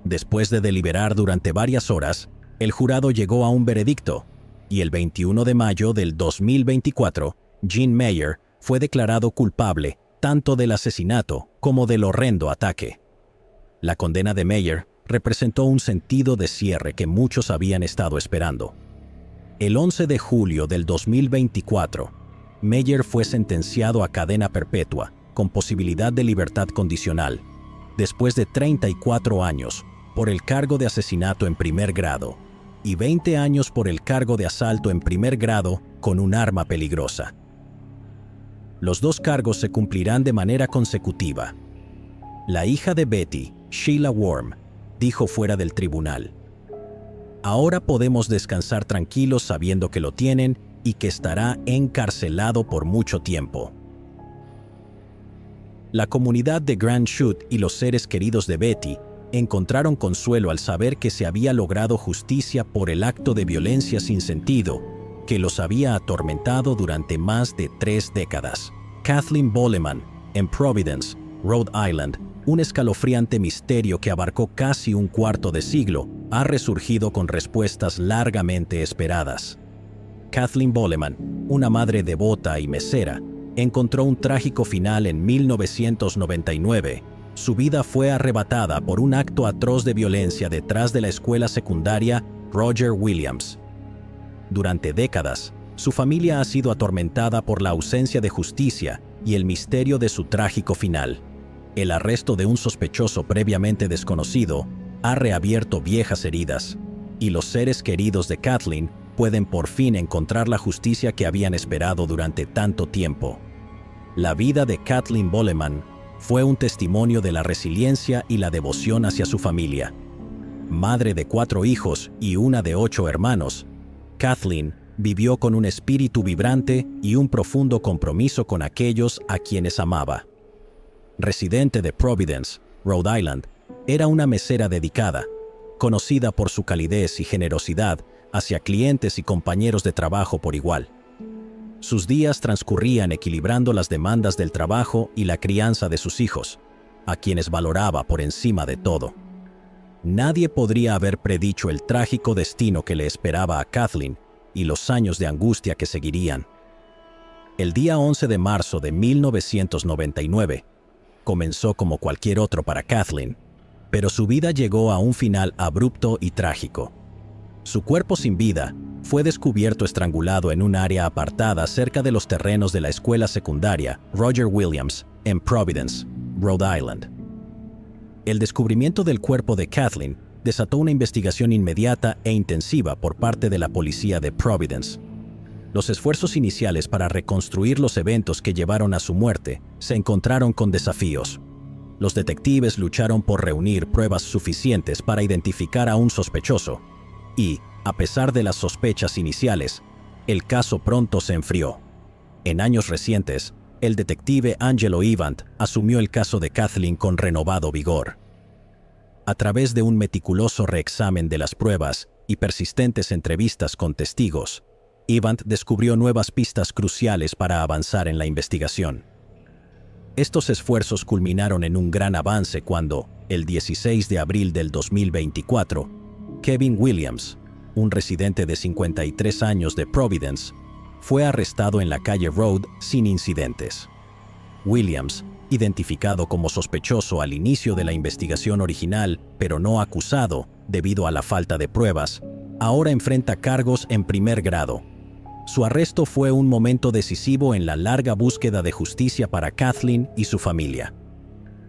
Después de deliberar durante varias horas, el jurado llegó a un veredicto, y el 21 de mayo del 2024, Jean Meyer fue declarado culpable tanto del asesinato como del horrendo ataque. La condena de Meyer representó un sentido de cierre que muchos habían estado esperando. El 11 de julio del 2024, Meyer fue sentenciado a cadena perpetua con posibilidad de libertad condicional, después de 34 años por el cargo de asesinato en primer grado y 20 años por el cargo de asalto en primer grado con un arma peligrosa. Los dos cargos se cumplirán de manera consecutiva. La hija de Betty, Sheila Worm, dijo fuera del tribunal: "Ahora podemos descansar tranquilos sabiendo que lo tienen y que estará encarcelado por mucho tiempo". La comunidad de Grand Chute y los seres queridos de Betty encontraron consuelo al saber que se había logrado justicia por el acto de violencia sin sentido que los había atormentado durante más de 3 décadas. Kathleen Boleman, en Providence, Rhode Island, un escalofriante misterio que abarcó casi un cuarto de siglo, ha resurgido con respuestas largamente esperadas. Kathleen Boleman, una madre devota y mesera, encontró un trágico final en 1999. Su vida fue arrebatada por un acto atroz de violencia detrás de la escuela secundaria Roger Williams. Durante décadas, su familia ha sido atormentada por la ausencia de justicia y el misterio de su trágico final. El arresto de un sospechoso previamente desconocido ha reabierto viejas heridas, y los seres queridos de Kathleen pueden por fin encontrar la justicia que habían esperado durante tanto tiempo. La vida de Kathleen Boleman fue un testimonio de la resiliencia y la devoción hacia su familia. Madre de 4 hijos y una de 8 hermanos, Kathleen vivió con un espíritu vibrante y un profundo compromiso con aquellos a quienes amaba. Residente de Providence, Rhode Island, era una mesera dedicada, conocida por su calidez y generosidad hacia clientes y compañeros de trabajo por igual. Sus días transcurrían equilibrando las demandas del trabajo y la crianza de sus hijos, a quienes valoraba por encima de todo. Nadie podría haber predicho el trágico destino que le esperaba a Kathleen y los años de angustia que seguirían. El día 11 de marzo de 1999 comenzó como cualquier otro para Kathleen, pero su vida llegó a un final abrupto y trágico. Su cuerpo sin vida fue descubierto estrangulado en un área apartada cerca de los terrenos de la escuela secundaria Roger Williams, en Providence, Rhode Island. El descubrimiento del cuerpo de Kathleen desató una investigación inmediata e intensiva por parte de la policía de Providence. Los esfuerzos iniciales para reconstruir los eventos que llevaron a su muerte se encontraron con desafíos. Los detectives lucharon por reunir pruebas suficientes para identificar a un sospechoso, y, a pesar de las sospechas iniciales, el caso pronto se enfrió. En años recientes, el detective Angelo Evant asumió el caso de Kathleen con renovado vigor. A través de un meticuloso reexamen de las pruebas y persistentes entrevistas con testigos, Evant descubrió nuevas pistas cruciales para avanzar en la investigación. Estos esfuerzos culminaron en un gran avance cuando, el 16 de abril del 2024, Kevin Williams, un residente de 53 años de Providence, fue arrestado en la calle Road sin incidentes. Williams, identificado como sospechoso al inicio de la investigación original, pero no acusado debido a la falta de pruebas, ahora enfrenta cargos en primer grado. Su arresto fue un momento decisivo en la larga búsqueda de justicia para Kathleen y su familia.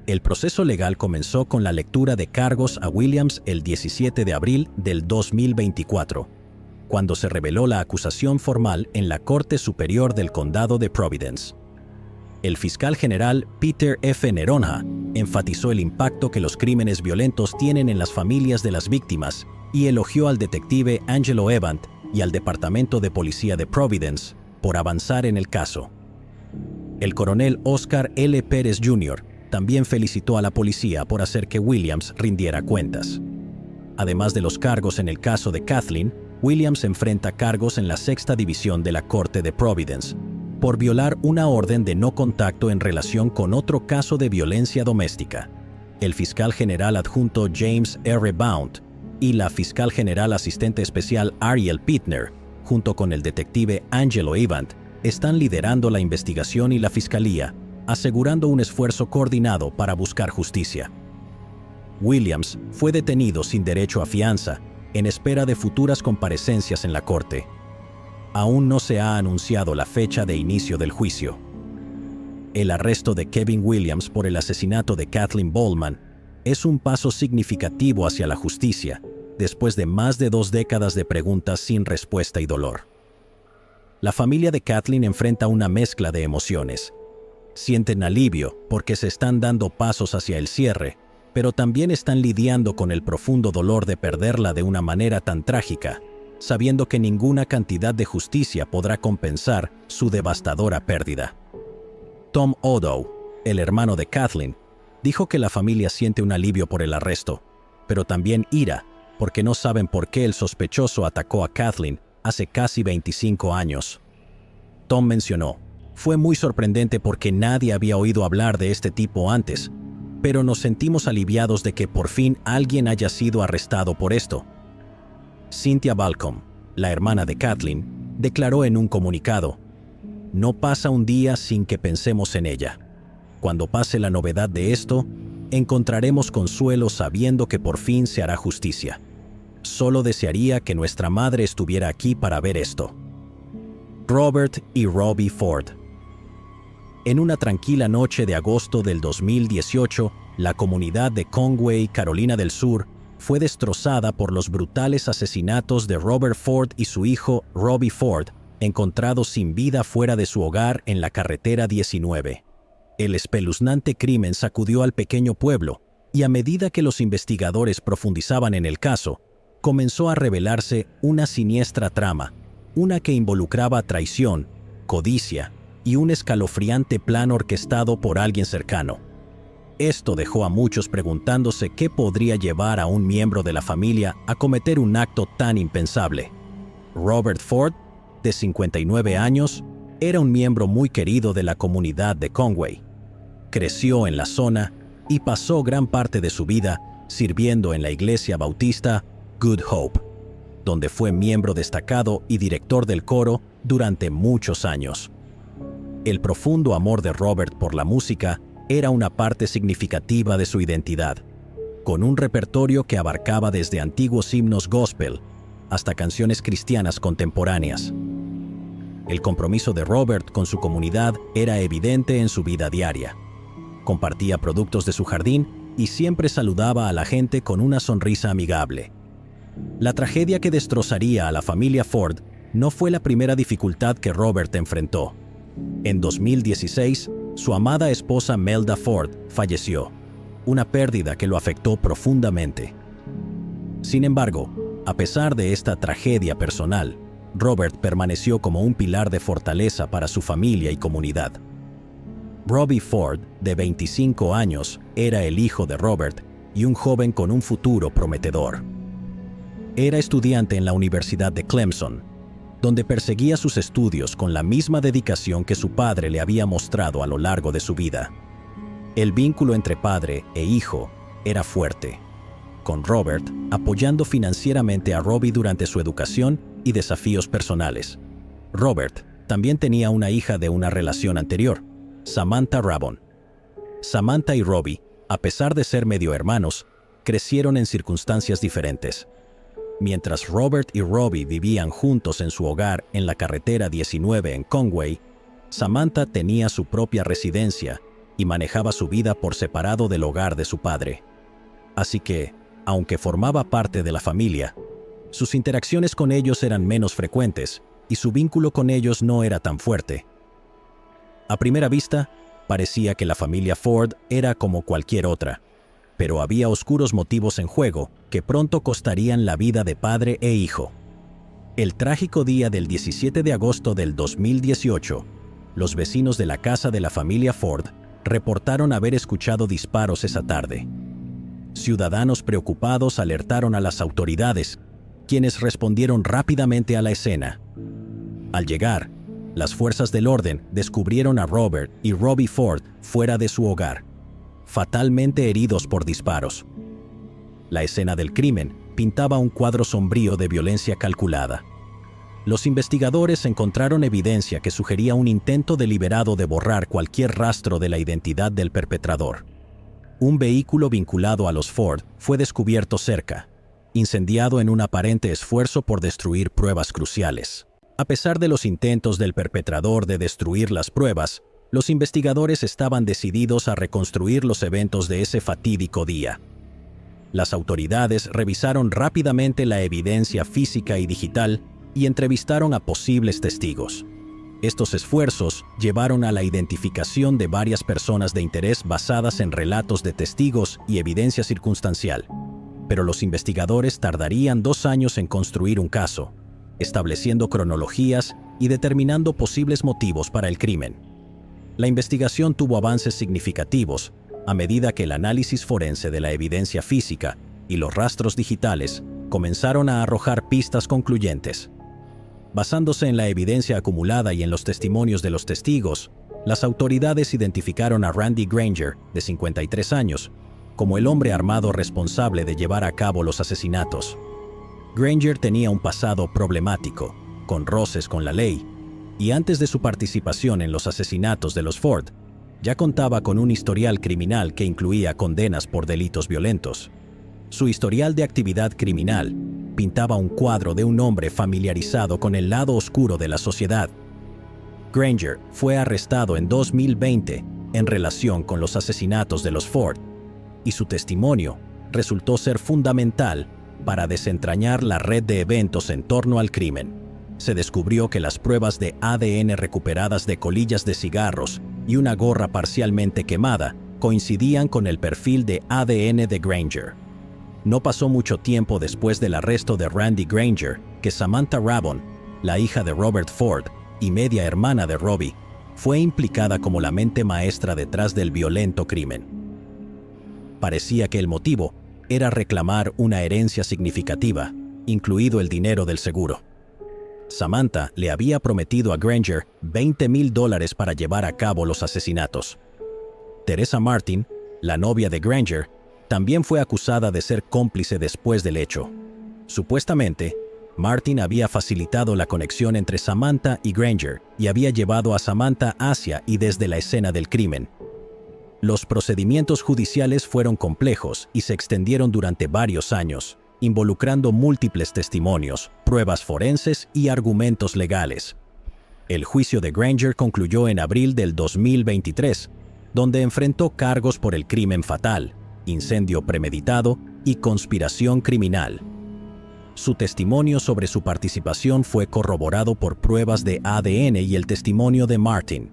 El proceso legal comenzó con la lectura de cargos a Williams el 17 de abril del 2024, cuando se reveló la acusación formal en la Corte Superior del Condado de Providence. El fiscal general Peter F. Neronha enfatizó el impacto que los crímenes violentos tienen en las familias de las víctimas y elogió al detective Angelo Evant y al Departamento de Policía de Providence por avanzar en el caso. El coronel Oscar L. Pérez Jr., también felicitó a la policía por hacer que Williams rindiera cuentas. Además de los cargos en el caso de Kathleen, Williams enfrenta cargos en la sexta división de la Corte de Providence por violar una orden de no contacto en relación con otro caso de violencia doméstica. El fiscal general adjunto James R. Blount y la fiscal general asistente especial Ariel Pitner, junto con el detective Angelo Evans, están liderando la investigación y la fiscalía, asegurando un esfuerzo coordinado para buscar justicia. Williams fue detenido sin derecho a fianza, en espera de futuras comparecencias en la corte. Aún no se ha anunciado la fecha de inicio del juicio. El arresto de Kevin Williams por el asesinato de Kathleen Bollman es un paso significativo hacia la justicia, después de más de 2 décadas de preguntas sin respuesta y dolor. La familia de Kathleen enfrenta una mezcla de emociones. Sienten alivio porque se están dando pasos hacia el cierre, pero también están lidiando con el profundo dolor de perderla de una manera tan trágica, sabiendo que ninguna cantidad de justicia podrá compensar su devastadora pérdida. Tom Odow, el hermano de Kathleen, dijo que la familia siente un alivio por el arresto, pero también ira porque no saben por qué el sospechoso atacó a Kathleen hace casi 25 años. Tom mencionó: "Fue muy sorprendente porque nadie había oído hablar de este tipo antes, pero nos sentimos aliviados de que por fin alguien haya sido arrestado por esto". Cynthia Balcom, la hermana de Kathleen, declaró en un comunicado: "No pasa un día sin que pensemos en ella. Cuando pase la novedad de esto, encontraremos consuelo sabiendo que por fin se hará justicia. Solo desearía que nuestra madre estuviera aquí para ver esto". Robert y Robbie Ford. En una tranquila noche de agosto del 2018, la comunidad de Conway, Carolina del Sur, fue destrozada por los brutales asesinatos de Robert Ford y su hijo Robbie Ford, encontrados sin vida fuera de su hogar en la carretera 19. El espeluznante crimen sacudió al pequeño pueblo, y a medida que los investigadores profundizaban en el caso, comenzó a revelarse una siniestra trama, una que involucraba traición, codicia y un escalofriante plan orquestado por alguien cercano. Esto dejó a muchos preguntándose qué podría llevar a un miembro de la familia a cometer un acto tan impensable. Robert Ford, de 59 años, era un miembro muy querido de la comunidad de Conway. Creció en la zona y pasó gran parte de su vida sirviendo en la iglesia bautista Good Hope, donde fue miembro destacado y director del coro durante muchos años. El profundo amor de Robert por la música era una parte significativa de su identidad, con un repertorio que abarcaba desde antiguos himnos gospel hasta canciones cristianas contemporáneas. El compromiso de Robert con su comunidad era evidente en su vida diaria. Compartía productos de su jardín y siempre saludaba a la gente con una sonrisa amigable. La tragedia que destrozaría a la familia Ford no fue la primera dificultad que Robert enfrentó. En 2016, su amada esposa Melda Ford falleció, una pérdida que lo afectó profundamente. Sin embargo, a pesar de esta tragedia personal, Robert permaneció como un pilar de fortaleza para su familia y comunidad. Robbie Ford, de 25 años, era el hijo de Robert y un joven con un futuro prometedor. Era estudiante en la Universidad de Clemson, donde perseguía sus estudios con la misma dedicación que su padre le había mostrado a lo largo de su vida. El vínculo entre padre e hijo era fuerte, con Robert apoyando financieramente a Robbie durante su educación y desafíos personales. Robert también tenía una hija de una relación anterior, Samantha Rabon. Samantha y Robbie, a pesar de ser medio hermanos, crecieron en circunstancias diferentes. Mientras Robert y Robbie vivían juntos en su hogar en la carretera 19 en Conway, Samantha tenía su propia residencia y manejaba su vida por separado del hogar de su padre. Así que, aunque formaba parte de la familia, sus interacciones con ellos eran menos frecuentes y su vínculo con ellos no era tan fuerte. A primera vista, parecía que la familia Ford era como cualquier otra, pero había oscuros motivos en juego que pronto costarían la vida de padre e hijo. El trágico día del 17 de agosto del 2018, los vecinos de la casa de la familia Ford reportaron haber escuchado disparos esa tarde. Ciudadanos preocupados alertaron a las autoridades, quienes respondieron rápidamente a la escena. Al llegar, las fuerzas del orden descubrieron a Robert y Robbie Ford fuera de su hogar, fatalmente heridos por disparos. La escena del crimen pintaba un cuadro sombrío de violencia calculada. Los investigadores encontraron evidencia que sugería un intento deliberado de borrar cualquier rastro de la identidad del perpetrador. Un vehículo vinculado a los Ford fue descubierto cerca, incendiado en un aparente esfuerzo por destruir pruebas cruciales. A pesar de los intentos del perpetrador de destruir las pruebas, los investigadores estaban decididos a reconstruir los eventos de ese fatídico día. Las autoridades revisaron rápidamente la evidencia física y digital y entrevistaron a posibles testigos. Estos esfuerzos llevaron a la identificación de varias personas de interés basadas en relatos de testigos y evidencia circunstancial. Pero los investigadores tardarían 2 años en construir un caso, estableciendo cronologías y determinando posibles motivos para el crimen. La investigación tuvo avances significativos a medida que el análisis forense de la evidencia física y los rastros digitales comenzaron a arrojar pistas concluyentes. Basándose en la evidencia acumulada y en los testimonios de los testigos, las autoridades identificaron a Randy Granger, de 53 años, como el hombre armado responsable de llevar a cabo los asesinatos. Granger tenía un pasado problemático, con roces con la ley, y antes de su participación en los asesinatos de los Ford, ya contaba con un historial criminal que incluía condenas por delitos violentos. Su historial de actividad criminal pintaba un cuadro de un hombre familiarizado con el lado oscuro de la sociedad. Granger fue arrestado en 2020 en relación con los asesinatos de los Ford, y su testimonio resultó ser fundamental para desentrañar la red de eventos en torno al crimen. Se descubrió que las pruebas de ADN recuperadas de colillas de cigarros y una gorra parcialmente quemada coincidían con el perfil de ADN de Granger. No pasó mucho tiempo después del arresto de Randy Granger que Samantha Rabon, la hija de Robert Ford y media hermana de Robbie, fue implicada como la mente maestra detrás del violento crimen. Parecía que el motivo era reclamar una herencia significativa, incluido el dinero del seguro. Samantha le había prometido a Granger $20,000 para llevar a cabo los asesinatos. Teresa Martin, la novia de Granger, también fue acusada de ser cómplice después del hecho. Supuestamente, Martin había facilitado la conexión entre Samantha y Granger y había llevado a Samantha hacia y desde la escena del crimen. Los procedimientos judiciales fueron complejos y se extendieron durante varios años, involucrando múltiples testimonios, pruebas forenses y argumentos legales. El juicio de Granger concluyó en abril del 2023, donde enfrentó cargos por el crimen fatal, incendio premeditado y conspiración criminal. Su testimonio sobre su participación fue corroborado por pruebas de ADN y el testimonio de Martin.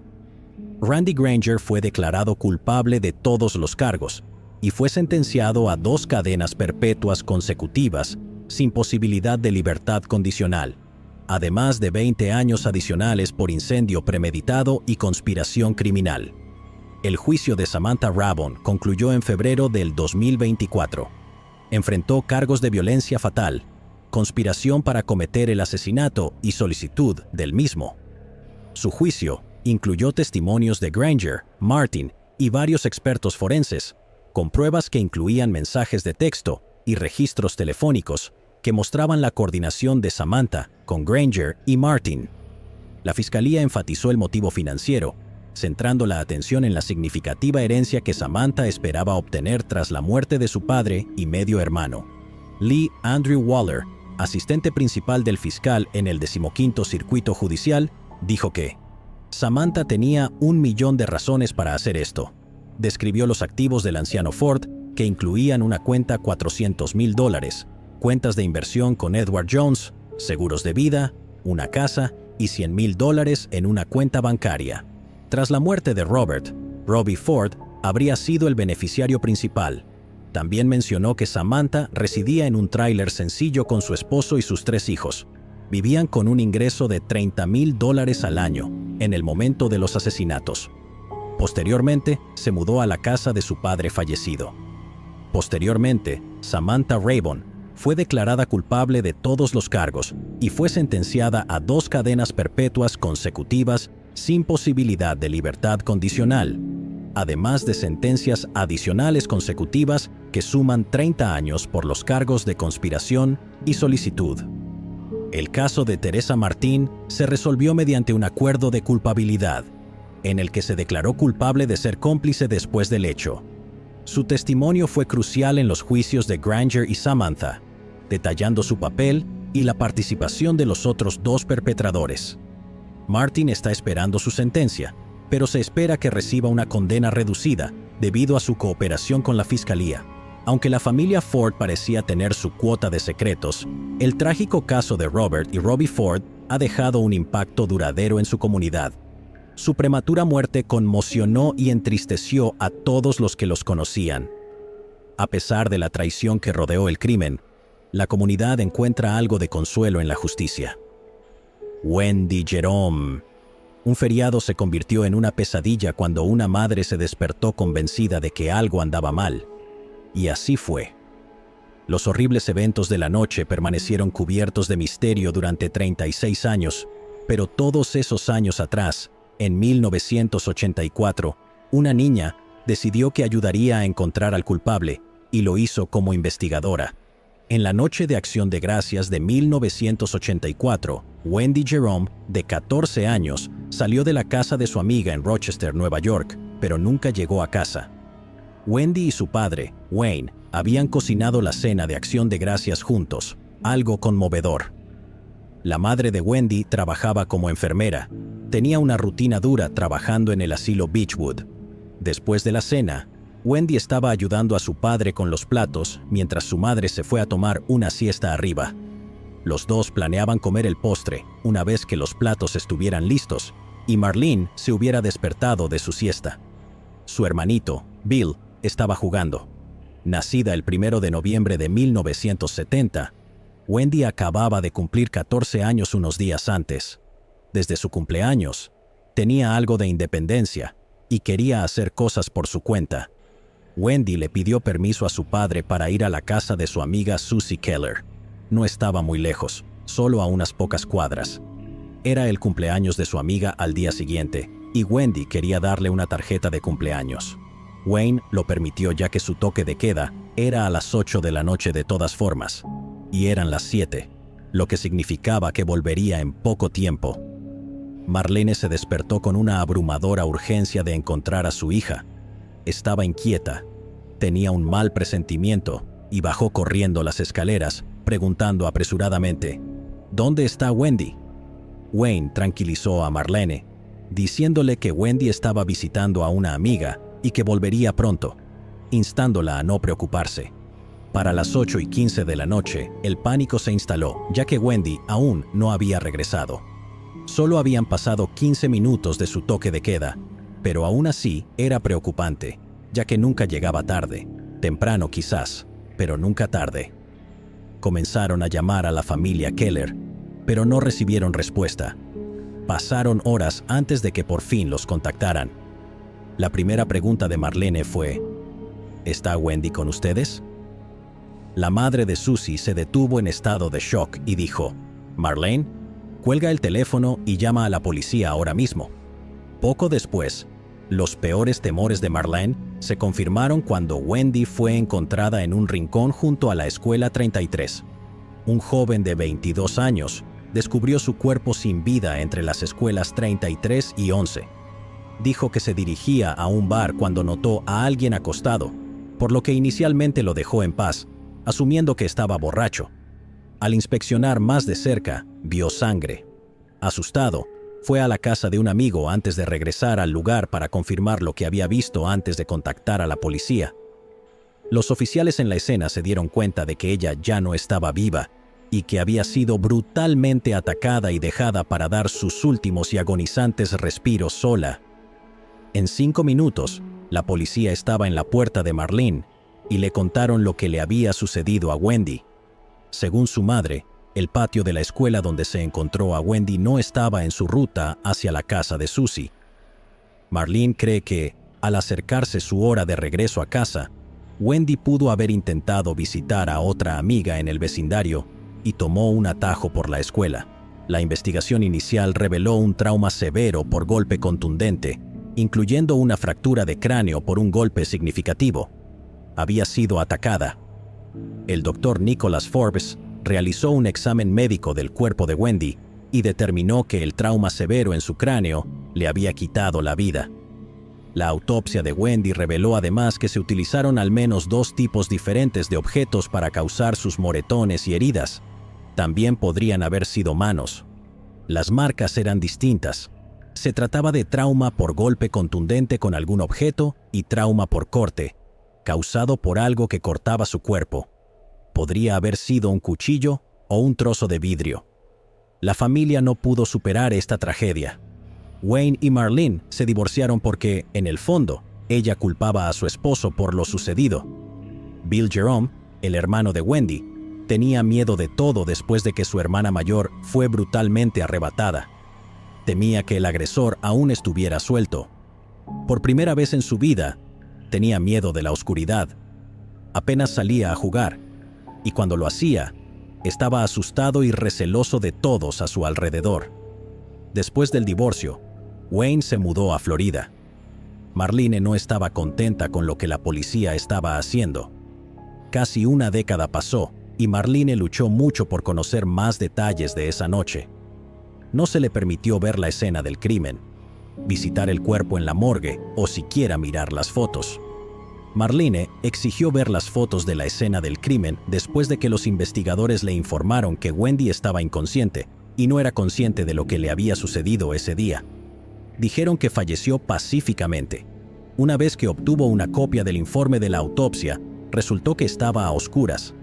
Randy Granger fue declarado culpable de todos los cargos y fue sentenciado a 2 cadenas perpetuas consecutivas sin posibilidad de libertad condicional, además de 20 años adicionales por incendio premeditado y conspiración criminal. El juicio de Samantha Rabon concluyó en febrero del 2024. Enfrentó cargos de violencia fatal, conspiración para cometer el asesinato y solicitud del mismo. Su juicio incluyó testimonios de Granger, Martin y varios expertos forenses, con pruebas que incluían mensajes de texto y registros telefónicos que mostraban la coordinación de Samantha con Granger y Martin. La fiscalía enfatizó el motivo financiero, centrando la atención en la significativa herencia que Samantha esperaba obtener tras la muerte de su padre y medio hermano. Lee Andrew Waller, asistente principal del fiscal en el 15º Circuito Judicial, dijo que Samantha tenía 1 millón de razones para hacer esto. Describió los activos del anciano Ford, que incluían una cuenta $400,000, cuentas de inversión con Edward Jones, seguros de vida, una casa y $100,000 en una cuenta bancaria. Tras la muerte de Robert, Robbie Ford habría sido el beneficiario principal. También mencionó que Samantha residía en un tráiler sencillo con su esposo y sus 3 hijos. Vivían con un ingreso de $30,000 al año en el momento de los asesinatos. Posteriormente, se mudó a la casa de su padre fallecido. Posteriormente, Samantha Raybon fue declarada culpable de todos los cargos y fue sentenciada a 2 cadenas perpetuas consecutivas sin posibilidad de libertad condicional, además de sentencias adicionales consecutivas que suman 30 años por los cargos de conspiración y solicitud. El caso de Teresa Martín se resolvió mediante un acuerdo de culpabilidad, en el que se declaró culpable de ser cómplice después del hecho. Su testimonio fue crucial en los juicios de Granger y Samantha, detallando su papel y la participación de los otros 2 perpetradores. Martin está esperando su sentencia, pero se espera que reciba una condena reducida debido a su cooperación con la fiscalía. Aunque la familia Ford parecía tener su cuota de secretos, el trágico caso de Robert y Robbie Ford ha dejado un impacto duradero en su comunidad. Su prematura muerte conmocionó y entristeció a todos los que los conocían. A pesar de la traición que rodeó el crimen, la comunidad encuentra algo de consuelo en la justicia. Wendy Jerome. Un feriado se convirtió en una pesadilla cuando una madre se despertó convencida de que algo andaba mal. Y así fue. Los horribles eventos de la noche permanecieron cubiertos de misterio durante 36 años, pero todos esos años atrás, en 1984, una niña decidió que ayudaría a encontrar al culpable y lo hizo como investigadora. En la noche de Acción de Gracias de 1984, Wendy Jerome, de 14 años, salió de la casa de su amiga en Rochester, Nueva York, pero nunca llegó a casa. Wendy y su padre, Wayne, habían cocinado la cena de Acción de Gracias juntos, algo conmovedor. La madre de Wendy trabajaba como enfermera. Tenía una rutina dura trabajando en el asilo Beechwood. Después de la cena, Wendy estaba ayudando a su padre con los platos mientras su madre se fue a tomar una siesta arriba. Los 2 planeaban comer el postre una vez que los platos estuvieran listos y Marlene se hubiera despertado de su siesta. Su hermanito, Bill, estaba jugando. Nacida el 1 de noviembre de 1970, Wendy acababa de cumplir 14 años unos días antes. Desde su cumpleaños, tenía algo de independencia y quería hacer cosas por su cuenta. Wendy le pidió permiso a su padre para ir a la casa de su amiga Susie Keller. No estaba muy lejos, solo a unas pocas cuadras. Era el cumpleaños de su amiga al día siguiente, y Wendy quería darle una tarjeta de cumpleaños. Wayne lo permitió ya que su toque de queda era a las 8 de la noche de todas formas, y eran las 7, lo que significaba que volvería en poco tiempo. Marlene se despertó con una abrumadora urgencia de encontrar a su hija. Estaba inquieta, tenía un mal presentimiento y bajó corriendo las escaleras, preguntando apresuradamente, ¿dónde está Wendy? Wayne tranquilizó a Marlene, diciéndole que Wendy estaba visitando a una amiga y que volvería pronto, instándola a no preocuparse. Para las 8:15 de la noche, el pánico se instaló, ya que Wendy aún no había regresado. Solo habían pasado 15 minutos de su toque de queda, pero aún así era preocupante, ya que nunca llegaba tarde, temprano quizás, pero nunca tarde. Comenzaron a llamar a la familia Keller, pero no recibieron respuesta. Pasaron horas antes de que por fin los contactaran. La primera pregunta de Marlene fue, ¿está Wendy con ustedes? La madre de Susie se detuvo en estado de shock y dijo, Marlene, cuelga el teléfono y llama a la policía ahora mismo. Poco después, los peores temores de Marlene se confirmaron cuando Wendy fue encontrada en un rincón junto a la escuela 33. Un joven de 22 años descubrió su cuerpo sin vida entre las escuelas 33 y 11. Dijo que se dirigía a un bar cuando notó a alguien acostado, por lo que inicialmente lo dejó en paz, asumiendo que estaba borracho. Al inspeccionar más de cerca, vio sangre. Asustado, fue a la casa de un amigo antes de regresar al lugar para confirmar lo que había visto antes de contactar a la policía. Los oficiales en la escena se dieron cuenta de que ella ya no estaba viva y que había sido brutalmente atacada y dejada para dar sus últimos y agonizantes respiros sola. En 5 minutos, la policía estaba en la puerta de Marlene y le contaron lo que le había sucedido a Wendy. Según su madre, el patio de la escuela donde se encontró a Wendy no estaba en su ruta hacia la casa de Susie. Marlene cree que, al acercarse su hora de regreso a casa, Wendy pudo haber intentado visitar a otra amiga en el vecindario y tomó un atajo por la escuela. La investigación inicial reveló un trauma severo por golpe contundente, incluyendo una fractura de cráneo por un golpe significativo. Había sido atacada. El doctor Nicholas Forbes realizó un examen médico del cuerpo de Wendy y determinó que el trauma severo en su cráneo le había quitado la vida. La autopsia de Wendy reveló además que se utilizaron al menos 2 tipos diferentes de objetos para causar sus moretones y heridas. También podrían haber sido manos. Las marcas eran distintas. Se trataba de trauma por golpe contundente con algún objeto y trauma por corte, causado por algo que cortaba su cuerpo. Podría haber sido un cuchillo o un trozo de vidrio. La familia no pudo superar esta tragedia. Wayne y Marlene se divorciaron porque, en el fondo, ella culpaba a su esposo por lo sucedido. Bill Jerome, el hermano de Wendy, tenía miedo de todo después de que su hermana mayor fue brutalmente arrebatada. Temía que el agresor aún estuviera suelto. Por primera vez en su vida, tenía miedo de la oscuridad. Apenas salía a jugar, y cuando lo hacía, estaba asustado y receloso de todos a su alrededor. Después del divorcio, Wayne se mudó a Florida. Marlene no estaba contenta con lo que la policía estaba haciendo. Casi una década pasó y Marlene luchó mucho por conocer más detalles de esa noche. No se le permitió ver la escena del crimen, visitar el cuerpo en la morgue o siquiera mirar las fotos. Marlene exigió ver las fotos de la escena del crimen después de que los investigadores le informaron que Wendy estaba inconsciente y no era consciente de lo que le había sucedido ese día. Dijeron que falleció pacíficamente. Una vez que obtuvo una copia del informe de la autopsia, resultó que estaba a oscuras.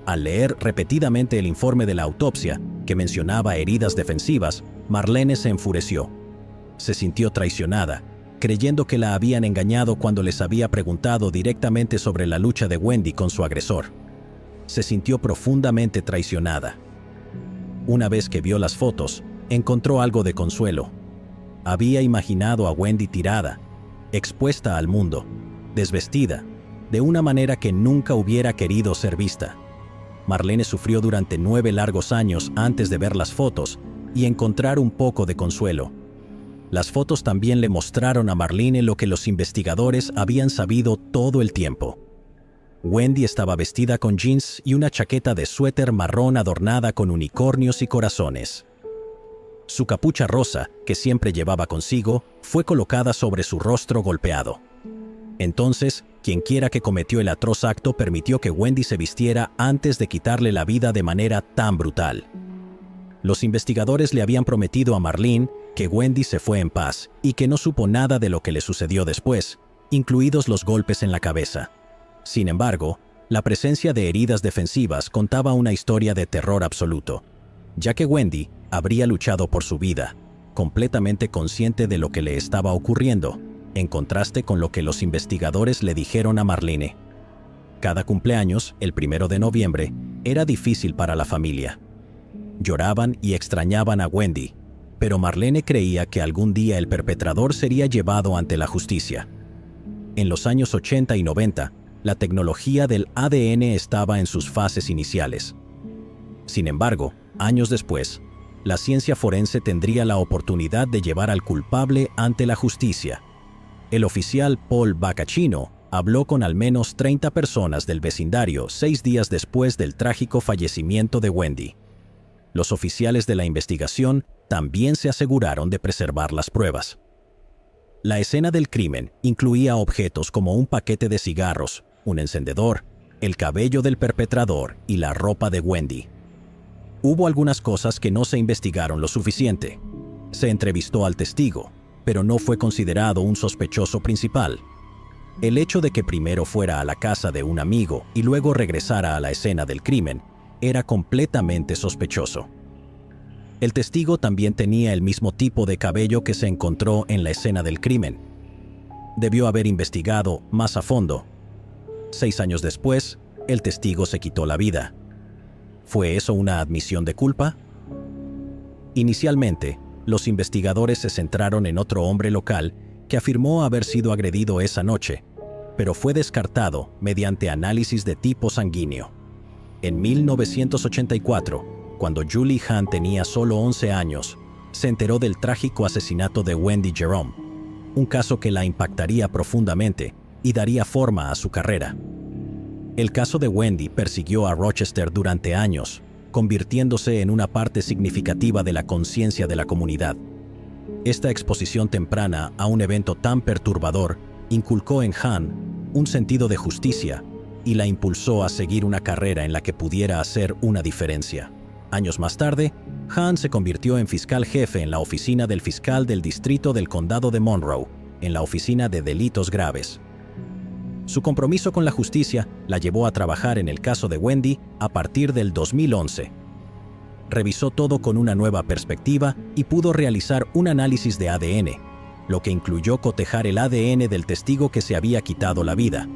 Al leer repetidamente el informe de la autopsia, que mencionaba heridas defensivas, Marlene se enfureció. Se sintió traicionada, creyendo que la habían engañado cuando les había preguntado directamente sobre la lucha de Wendy con su agresor. Se sintió profundamente traicionada. Una vez que vio las fotos, encontró algo de consuelo. Había imaginado a Wendy tirada, expuesta al mundo, desvestida, de una manera que nunca hubiera querido ser vista. Marlene sufrió durante 9 largos años antes de ver las fotos y encontrar un poco de consuelo. Las fotos también le mostraron a Marlene lo que los investigadores habían sabido todo el tiempo. Wendy estaba vestida con jeans y una chaqueta de suéter marrón adornada con unicornios y corazones. Su capucha rosa, que siempre llevaba consigo, fue colocada sobre su rostro golpeado. Entonces, quienquiera que cometió el atroz acto permitió que Wendy se vistiera antes de quitarle la vida de manera tan brutal. Los investigadores le habían prometido a Marlene que Wendy se fue en paz y que no supo nada de lo que le sucedió después, incluidos los golpes en la cabeza. Sin embargo, la presencia de heridas defensivas contaba una historia de terror absoluto, ya que Wendy habría luchado por su vida, completamente consciente de lo que le estaba ocurriendo, en contraste con lo que los investigadores le dijeron a Marlene. Cada cumpleaños, el 1 de noviembre, era difícil para la familia. Lloraban y extrañaban a Wendy, pero Marlene creía que algún día el perpetrador sería llevado ante la justicia. En los años 80 y 90, la tecnología del ADN estaba en sus fases iniciales. Sin embargo, años después, la ciencia forense tendría la oportunidad de llevar al culpable ante la justicia. El oficial Paul Bacacchino habló con al menos 30 personas del vecindario 6 días después del trágico fallecimiento de Wendy. Los oficiales de la investigación también se aseguraron de preservar las pruebas. La escena del crimen incluía objetos como un paquete de cigarros, un encendedor, el cabello del perpetrador y la ropa de Wendy. Hubo algunas cosas que no se investigaron lo suficiente. Se entrevistó al testigo, pero no fue considerado un sospechoso principal. El hecho de que primero fuera a la casa de un amigo y luego regresara a la escena del crimen era completamente sospechoso. El testigo también tenía el mismo tipo de cabello que se encontró en la escena del crimen. Debió haber investigado más a fondo. 6 años después, el testigo se quitó la vida. ¿Fue eso una admisión de culpa? Inicialmente, los investigadores se centraron en otro hombre local que afirmó haber sido agredido esa noche, pero fue descartado mediante análisis de tipo sanguíneo. En 1984, cuando Julie Hahn tenía solo 11 años, se enteró del trágico asesinato de Wendy Jerome, un caso que la impactaría profundamente y daría forma a su carrera. El caso de Wendy persiguió a Rochester durante años, convirtiéndose en una parte significativa de la conciencia de la comunidad. Esta exposición temprana a un evento tan perturbador inculcó en Hahn un sentido de justicia y la impulsó a seguir una carrera en la que pudiera hacer una diferencia. Años más tarde, Hahn se convirtió en fiscal jefe en la oficina del fiscal del distrito del condado de Monroe, en la oficina de delitos graves. Su compromiso con la justicia la llevó a trabajar en el caso de Wendy a partir del 2011. Revisó todo con una nueva perspectiva y pudo realizar un análisis de ADN, lo que incluyó cotejar el ADN del testigo que se había quitado la vida.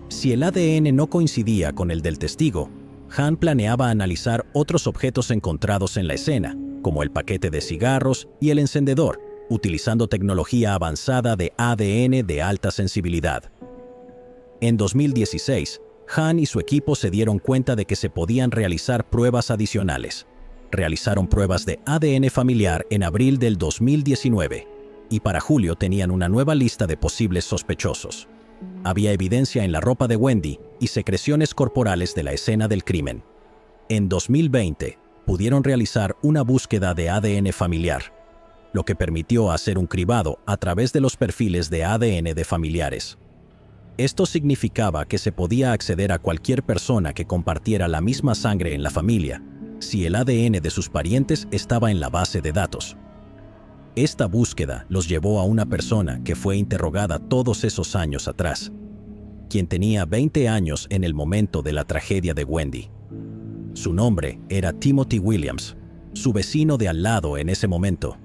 Si el ADN no coincidía con el del testigo, Hahn planeaba analizar otros objetos encontrados en la escena, como el paquete de cigarros y el encendedor, utilizando tecnología avanzada de ADN de alta sensibilidad. En 2016, Hahn y su equipo se dieron cuenta de que se podían realizar pruebas adicionales. Realizaron pruebas de ADN familiar en abril del 2019 y para julio tenían una nueva lista de posibles sospechosos. Había evidencia en la ropa de Wendy y secreciones corporales de la escena del crimen. En 2020, pudieron realizar una búsqueda de ADN familiar, lo que permitió hacer un cribado a través de los perfiles de ADN de familiares. Esto significaba que se podía acceder a cualquier persona que compartiera la misma sangre en la familia, si el ADN de sus parientes estaba en la base de datos. Esta búsqueda los llevó a una persona que fue interrogada todos esos años atrás, quien tenía 20 años en el momento de la tragedia de Wendy. Su nombre era Timothy Williams, su vecino de al lado en ese momento.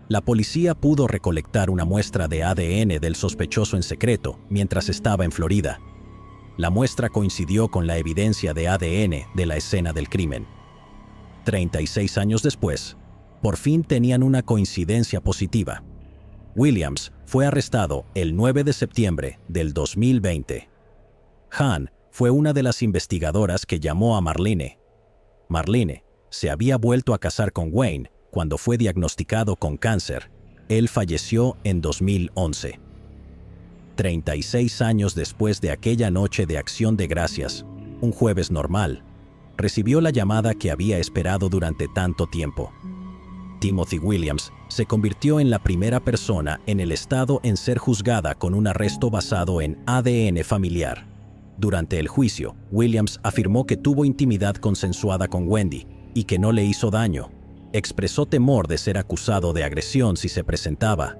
La policía pudo recolectar una muestra de ADN del sospechoso en secreto mientras estaba en Florida. La muestra coincidió con la evidencia de ADN de la escena del crimen. 36 años después, por fin tenían una coincidencia positiva. Williams fue arrestado el 9 de septiembre del 2020. Hahn fue una de las investigadoras que llamó a Marlene. Marlene se había vuelto a casar con Wayne cuando fue diagnosticado con cáncer. Él falleció en 2011. 36 años después de aquella noche de Acción de Gracias, un jueves normal, recibió la llamada que había esperado durante tanto tiempo. Timothy Williams se convirtió en la primera persona en el estado en ser juzgada con un arresto basado en ADN familiar. Durante el juicio, Williams afirmó que tuvo intimidad consensuada con Wendy y que no le hizo daño. Expresó temor de ser acusado de agresión si se presentaba.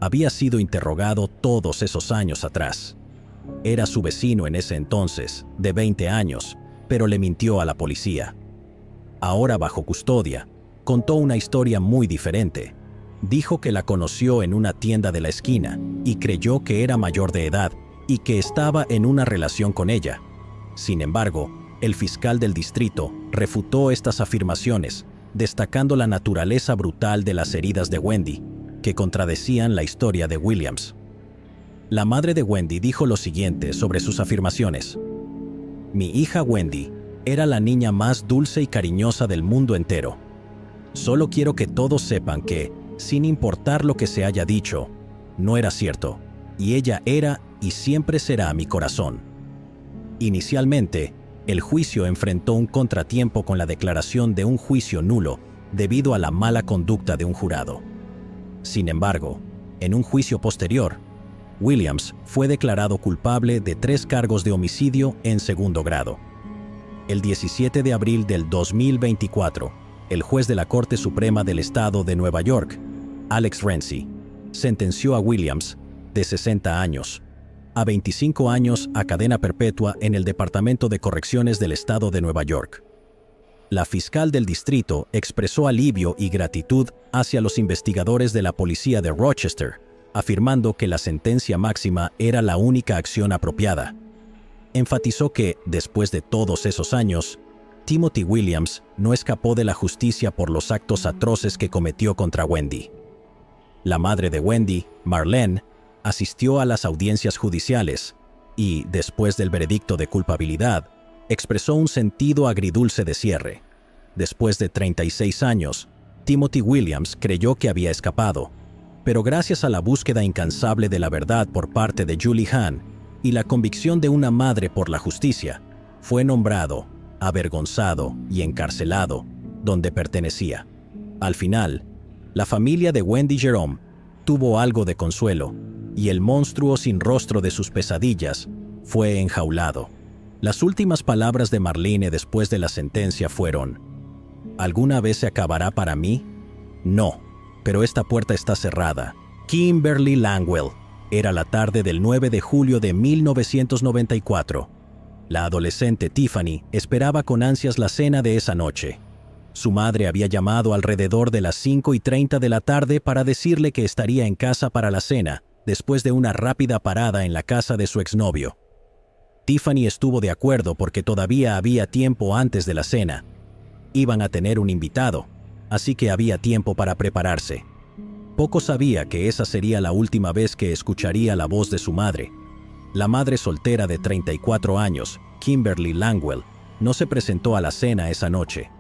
Había sido interrogado todos esos años atrás. Era su vecino en ese entonces, de 20 años, pero le mintió a la policía. Ahora bajo custodia, contó una historia muy diferente. Dijo que la conoció en una tienda de la esquina y creyó que era mayor de edad y que estaba en una relación con ella. Sin embargo, el fiscal del distrito refutó estas afirmaciones, destacando la naturaleza brutal de las heridas de Wendy, que contradecían la historia de Williams. La madre de Wendy dijo lo siguiente sobre sus afirmaciones: "Mi hija Wendy era la niña más dulce y cariñosa del mundo entero. Solo quiero que todos sepan que, sin importar lo que se haya dicho, no era cierto, y ella era y siempre será mi corazón". Inicialmente, el juicio enfrentó un contratiempo con la declaración de un juicio nulo debido a la mala conducta de un jurado. Sin embargo, en un juicio posterior, Williams fue declarado culpable de 3 cargos de homicidio en segundo grado. El 17 de abril del 2024, el juez de la Corte Suprema del Estado de Nueva York, Alex Renzi, sentenció a Williams, de 60 años, a 25 años a cadena perpetua en el Departamento de Correcciones del Estado de Nueva York. La fiscal del distrito expresó alivio y gratitud hacia los investigadores de la policía de Rochester, afirmando que la sentencia máxima era la única acción apropiada. Enfatizó que, después de todos esos años, Timothy Williams no escapó de la justicia por los actos atroces que cometió contra Wendy. La madre de Wendy, Marlene, asistió a las audiencias judiciales y, después del veredicto de culpabilidad, expresó un sentido agridulce de cierre. Después de 36 años, Timothy Williams creyó que había escapado, pero gracias a la búsqueda incansable de la verdad por parte de Julie Hahn y la convicción de una madre por la justicia, fue nombrado, avergonzado y encarcelado donde pertenecía. Al final, la familia de Wendy Jerome tuvo algo de consuelo y el monstruo sin rostro de sus pesadillas fue enjaulado. Las últimas palabras de Marlene después de la sentencia fueron: ¿alguna vez se acabará para mí? No, pero esta puerta está cerrada. Kimberly Langwell. Era la tarde del 9 de julio de 1994. La adolescente Tiffany esperaba con ansias la cena de esa noche. Su madre había llamado alrededor de las 5:30 de la tarde para decirle que estaría en casa para la cena, después de una rápida parada en la casa de su exnovio. Tiffany estuvo de acuerdo porque todavía había tiempo antes de la cena. Iban a tener un invitado, así que había tiempo para prepararse. Poco sabía que esa sería la última vez que escucharía la voz de su madre. La madre soltera de 34 años, Kimberly Langwell, no se presentó a la cena esa noche.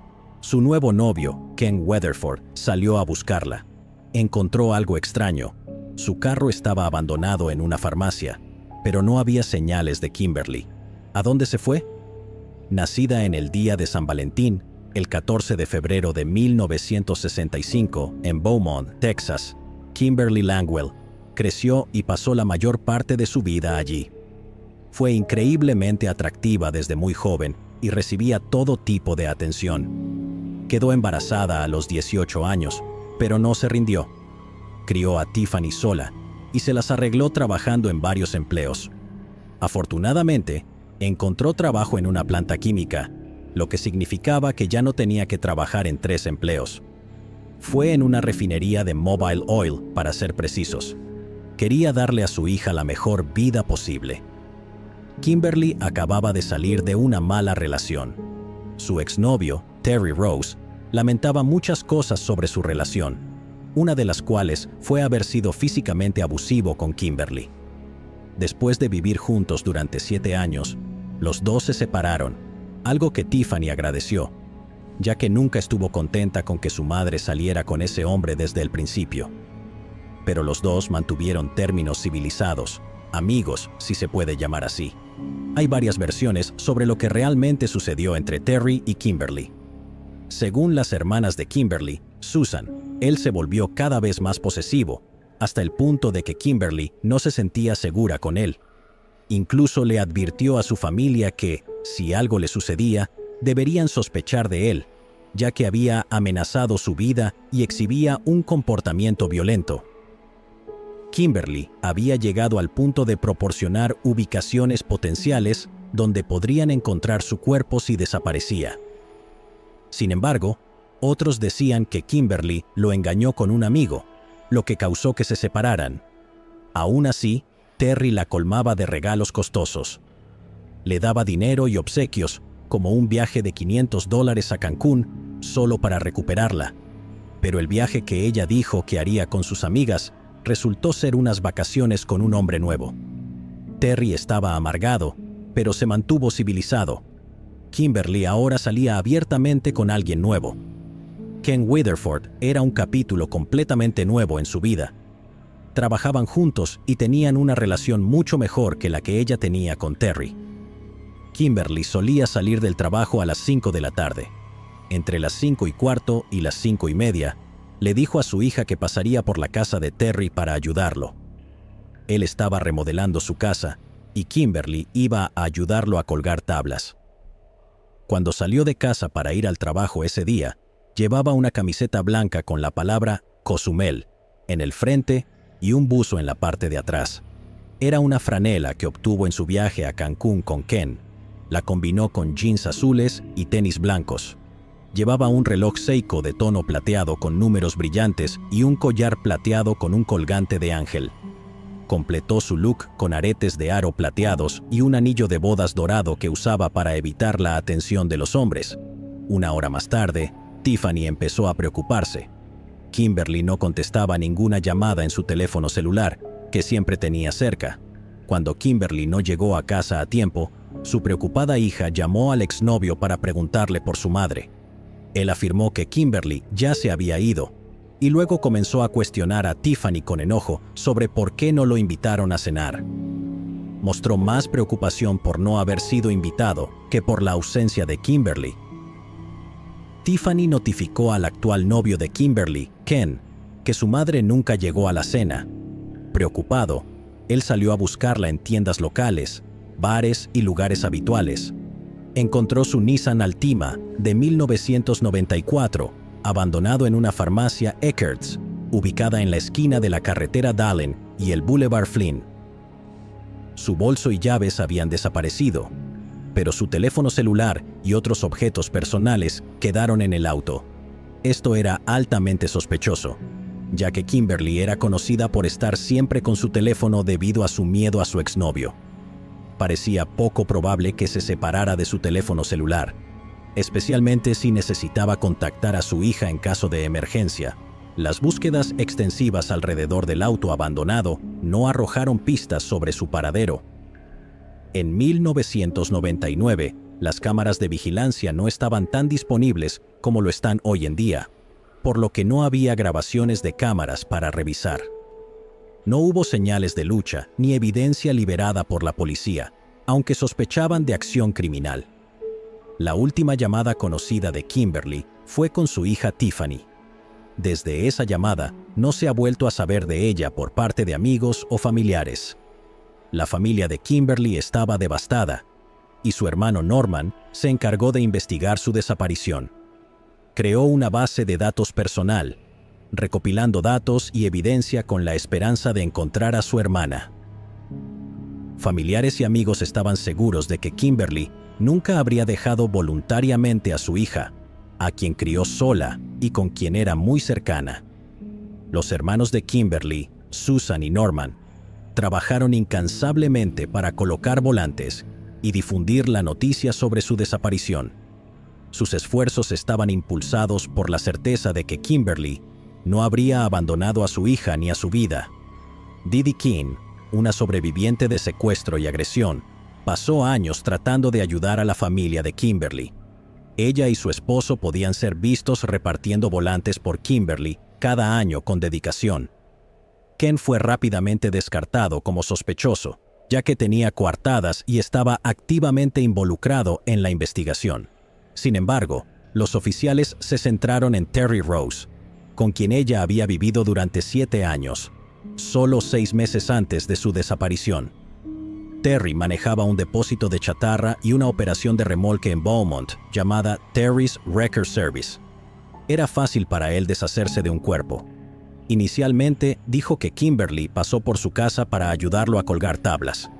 Su nuevo novio, Ken Weatherford, salió a buscarla. Encontró algo extraño. Su carro estaba abandonado en una farmacia, pero no había señales de Kimberly. ¿A dónde se fue? Nacida en el día de San Valentín, el 14 de febrero de 1965, en Beaumont, Texas, Kimberly Langwell creció y pasó la mayor parte de su vida allí. Fue increíblemente atractiva desde muy joven y recibía todo tipo de atención. Quedó embarazada a los 18 años, pero no se rindió. Crió a Tiffany sola y se las arregló trabajando en varios empleos. Afortunadamente, encontró trabajo en una planta química, lo que significaba que ya no tenía que trabajar en 3 empleos. Fue en una refinería de Mobile Oil, para ser precisos. Quería darle a su hija la mejor vida posible. Kimberly acababa de salir de una mala relación. Su exnovio, Terry Rose, lamentaba muchas cosas sobre su relación, una de las cuales fue haber sido físicamente abusivo con Kimberly. Después de vivir juntos durante 7 años, los dos se separaron, algo que Tiffany agradeció, ya que nunca estuvo contenta con que su madre saliera con ese hombre desde el principio. Pero los dos mantuvieron términos civilizados, amigos, si se puede llamar así. Hay varias versiones sobre lo que realmente sucedió entre Terry y Kimberly. Según las hermanas de Kimberly, Susan, él se volvió cada vez más posesivo, hasta el punto de que Kimberly no se sentía segura con él. Incluso le advirtió a su familia que, si algo le sucedía, deberían sospechar de él, ya que había amenazado su vida y exhibía un comportamiento violento. Kimberly había llegado al punto de proporcionar ubicaciones potenciales donde podrían encontrar su cuerpo si desaparecía. Sin embargo, otros decían que Kimberly lo engañó con un amigo, lo que causó que se separaran. Aún así, Terry la colmaba de regalos costosos. Le daba dinero y obsequios, como un viaje de $500 a Cancún, solo para recuperarla. Pero el viaje que ella dijo que haría con sus amigas resultó ser unas vacaciones con un hombre nuevo. Terry estaba amargado, pero se mantuvo civilizado. Kimberly ahora salía abiertamente con alguien nuevo. Ken Weatherford era un capítulo completamente nuevo en su vida. Trabajaban juntos y tenían una relación mucho mejor que la que ella tenía con Terry. Kimberly solía salir del trabajo a las 5 de la tarde. Entre las 5:15 y las 5:30, le dijo a su hija que pasaría por la casa de Terry para ayudarlo. Él estaba remodelando su casa y Kimberly iba a ayudarlo a colgar tablas. Cuando salió de casa para ir al trabajo ese día, llevaba una camiseta blanca con la palabra Cozumel en el frente y un buzo en la parte de atrás. Era una franela que obtuvo en su viaje a Cancún con Ken. La combinó con jeans azules y tenis blancos. Llevaba un reloj Seiko de tono plateado con números brillantes y un collar plateado con un colgante de ángel. Completó su look con aretes de aro plateados y un anillo de bodas dorado que usaba para evitar la atención de los hombres, Una hora más tarde, Tiffany empezó a preocuparse. Kimberly no contestaba ninguna llamada en su teléfono celular, que siempre tenía cerca. Cuando Kimberly no llegó a casa a tiempo, su preocupada hija llamó al exnovio para preguntarle por su madre. Él afirmó que Kimberly ya se había ido, y luego comenzó a cuestionar a Tiffany con enojo sobre por qué no lo invitaron a cenar. Mostró más preocupación por no haber sido invitado que por la ausencia de Kimberly. Tiffany notificó al actual novio de Kimberly, Ken, que su madre nunca llegó a la cena. Preocupado, él salió a buscarla en tiendas locales, bares y lugares habituales. Encontró su Nissan Altima de 1994, abandonado en una farmacia Eckert's, ubicada en la esquina de la carretera Dalen y el Boulevard Flynn. Su bolso y llaves habían desaparecido, pero su teléfono celular y otros objetos personales quedaron en el auto. Esto era altamente sospechoso, ya que Kimberly era conocida por estar siempre con su teléfono debido a su miedo a su exnovio. Parecía poco probable que se separara de su teléfono celular, especialmente si necesitaba contactar a su hija en caso de emergencia. Las búsquedas extensivas alrededor del auto abandonado no arrojaron pistas sobre su paradero. En 1999, las cámaras de vigilancia no estaban tan disponibles como lo están hoy en día, por lo que no había grabaciones de cámaras para revisar. No hubo señales de lucha ni evidencia liberada por la policía, aunque sospechaban de acción criminal. La última llamada conocida de Kimberly fue con su hija Tiffany. Desde esa llamada, no se ha vuelto a saber de ella por parte de amigos o familiares. La familia de Kimberly estaba devastada, y su hermano Norman se encargó de investigar su desaparición. Creó una base de datos personal, recopilando datos y evidencia con la esperanza de encontrar a su hermana. Familiares y amigos estaban seguros de que Kimberly nunca habría dejado voluntariamente a su hija, a quien crió sola y con quien era muy cercana. Los hermanos de Kimberly, Susan y Norman, trabajaron incansablemente para colocar volantes y difundir la noticia sobre su desaparición. Sus esfuerzos estaban impulsados por la certeza de que Kimberly no habría abandonado a su hija ni a su vida. Didi King, una sobreviviente de secuestro y agresión, pasó años tratando de ayudar a la familia de Kimberly. Ella y su esposo podían ser vistos repartiendo volantes por Kimberly cada año con dedicación. Ken fue rápidamente descartado como sospechoso, ya que tenía coartadas y estaba activamente involucrado en la investigación. Sin embargo, los oficiales se centraron en Terry Rose, con quien ella había vivido durante 7 años, solo 6 meses antes de su desaparición. Terry manejaba un depósito de chatarra y una operación de remolque en Beaumont llamada Terry's Wrecker Service. Era fácil para él deshacerse de un cuerpo. Inicialmente dijo que Kimberly pasó por su casa para ayudarlo a colgar tablas.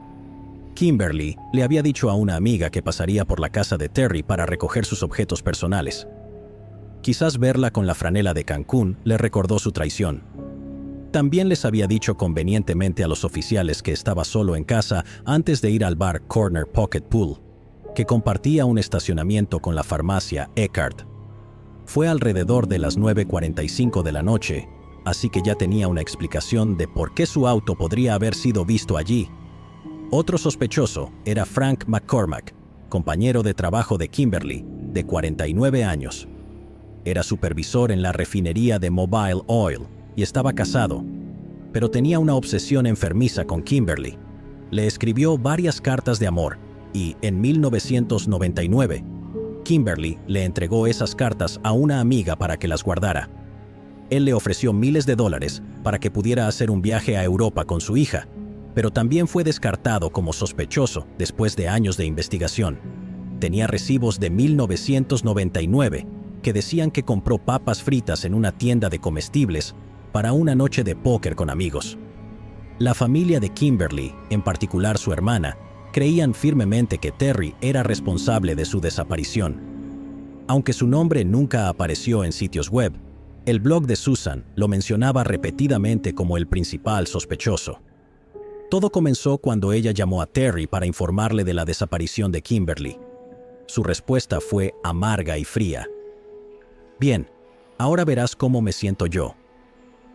Kimberly le había dicho a una amiga que pasaría por la casa de Terry para recoger sus objetos personales. Quizás verla con la franela de Cancún le recordó su traición. También les había dicho convenientemente a los oficiales que estaba solo en casa antes de ir al bar Corner Pocket Pool, que compartía un estacionamiento con la farmacia Eckhart. Fue alrededor de las 9:45 de la noche, así que ya tenía una explicación de por qué su auto podría haber sido visto allí. Otro sospechoso era Frank McCormack, compañero de trabajo de Kimberly, de 49 años. Era supervisor en la refinería de Mobile Oil y estaba casado, pero tenía una obsesión enfermiza con Kimberly. Le escribió varias cartas de amor y, en 1999, Kimberly le entregó esas cartas a una amiga para que las guardara. Él le ofreció miles de dólares para que pudiera hacer un viaje a Europa con su hija, pero también fue descartado como sospechoso después de años de investigación. Tenía recibos de 1999 que decían que compró papas fritas en una tienda de comestibles para una noche de póker con amigos. La familia de Kimberly, en particular su hermana, creían firmemente que Terry era responsable de su desaparición. Aunque su nombre nunca apareció en sitios web, el blog de Susan lo mencionaba repetidamente como el principal sospechoso. Todo comenzó cuando ella llamó a Terry para informarle de la desaparición de Kimberly. Su respuesta fue amarga y fría. Bien, ahora verás cómo me siento yo.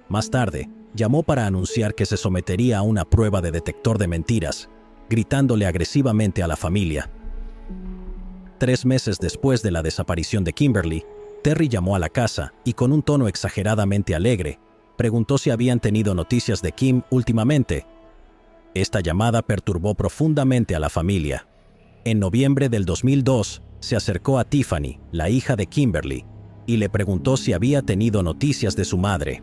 Más tarde, llamó para anunciar que se sometería a una prueba de detector de mentiras, gritándole agresivamente a la familia. 3 meses después de la desaparición de Kimberly, Terry llamó a la casa y con un tono exageradamente alegre, preguntó si habían tenido noticias de Kim últimamente. Esta llamada perturbó profundamente a la familia. En noviembre del 2002, se acercó a Tiffany, la hija de Kimberly, y le preguntó si había tenido noticias de su madre.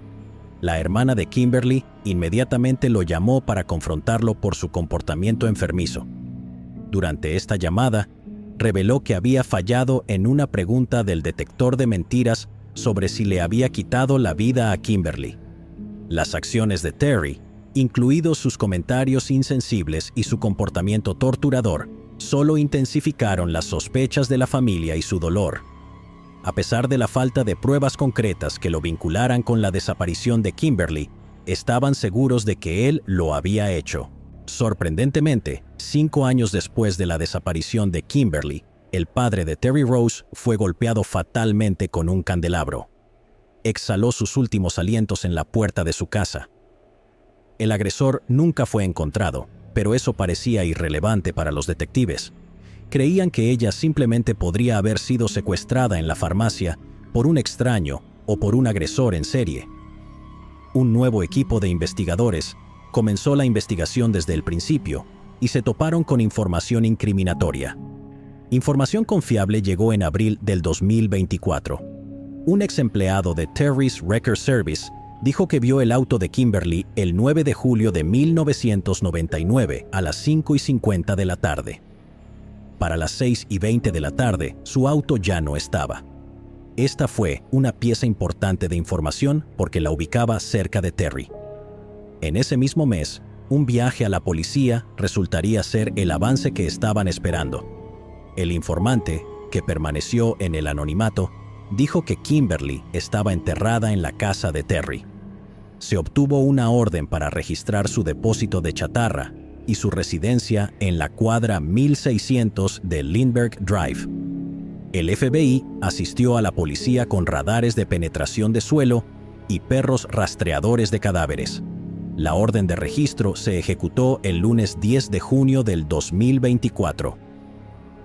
La hermana de Kimberly inmediatamente lo llamó para confrontarlo por su comportamiento enfermizo. Durante esta llamada, reveló que había fallado en una pregunta del detector de mentiras sobre si le había quitado la vida a Kimberly. Las acciones de Terry, incluidos sus comentarios insensibles y su comportamiento torturador, solo intensificaron las sospechas de la familia y su dolor. A pesar de la falta de pruebas concretas que lo vincularan con la desaparición de Kimberly, estaban seguros de que él lo había hecho. Sorprendentemente, 5 años después de la desaparición de Kimberly, el padre de Terry Rose fue golpeado fatalmente con un candelabro. Exhaló sus últimos alientos en la puerta de su casa. El agresor nunca fue encontrado, pero eso parecía irrelevante para los detectives. Creían que ella simplemente podría haber sido secuestrada en la farmacia por un extraño o por un agresor en serie. Un nuevo equipo de investigadores comenzó la investigación desde el principio y se toparon con información incriminatoria. Información confiable llegó en abril del 2024. Un ex empleado de Terry's Record Service dijo que vio el auto de Kimberly el 9 de julio de 1999 a las 5:50 de la tarde. Para las 6:20 de la tarde, su auto ya no estaba. Esta fue una pieza importante de información porque la ubicaba cerca de Terry. En ese mismo mes, un viaje a la policía resultaría ser el avance que estaban esperando. El informante, que permaneció en el anonimato, dijo que Kimberly estaba enterrada en la casa de Terry. Se obtuvo una orden para registrar su depósito de chatarra y su residencia en la cuadra 1600 de Lindbergh Drive. El FBI asistió a la policía con radares de penetración de suelo y perros rastreadores de cadáveres. La orden de registro se ejecutó el lunes 10 de junio del 2024.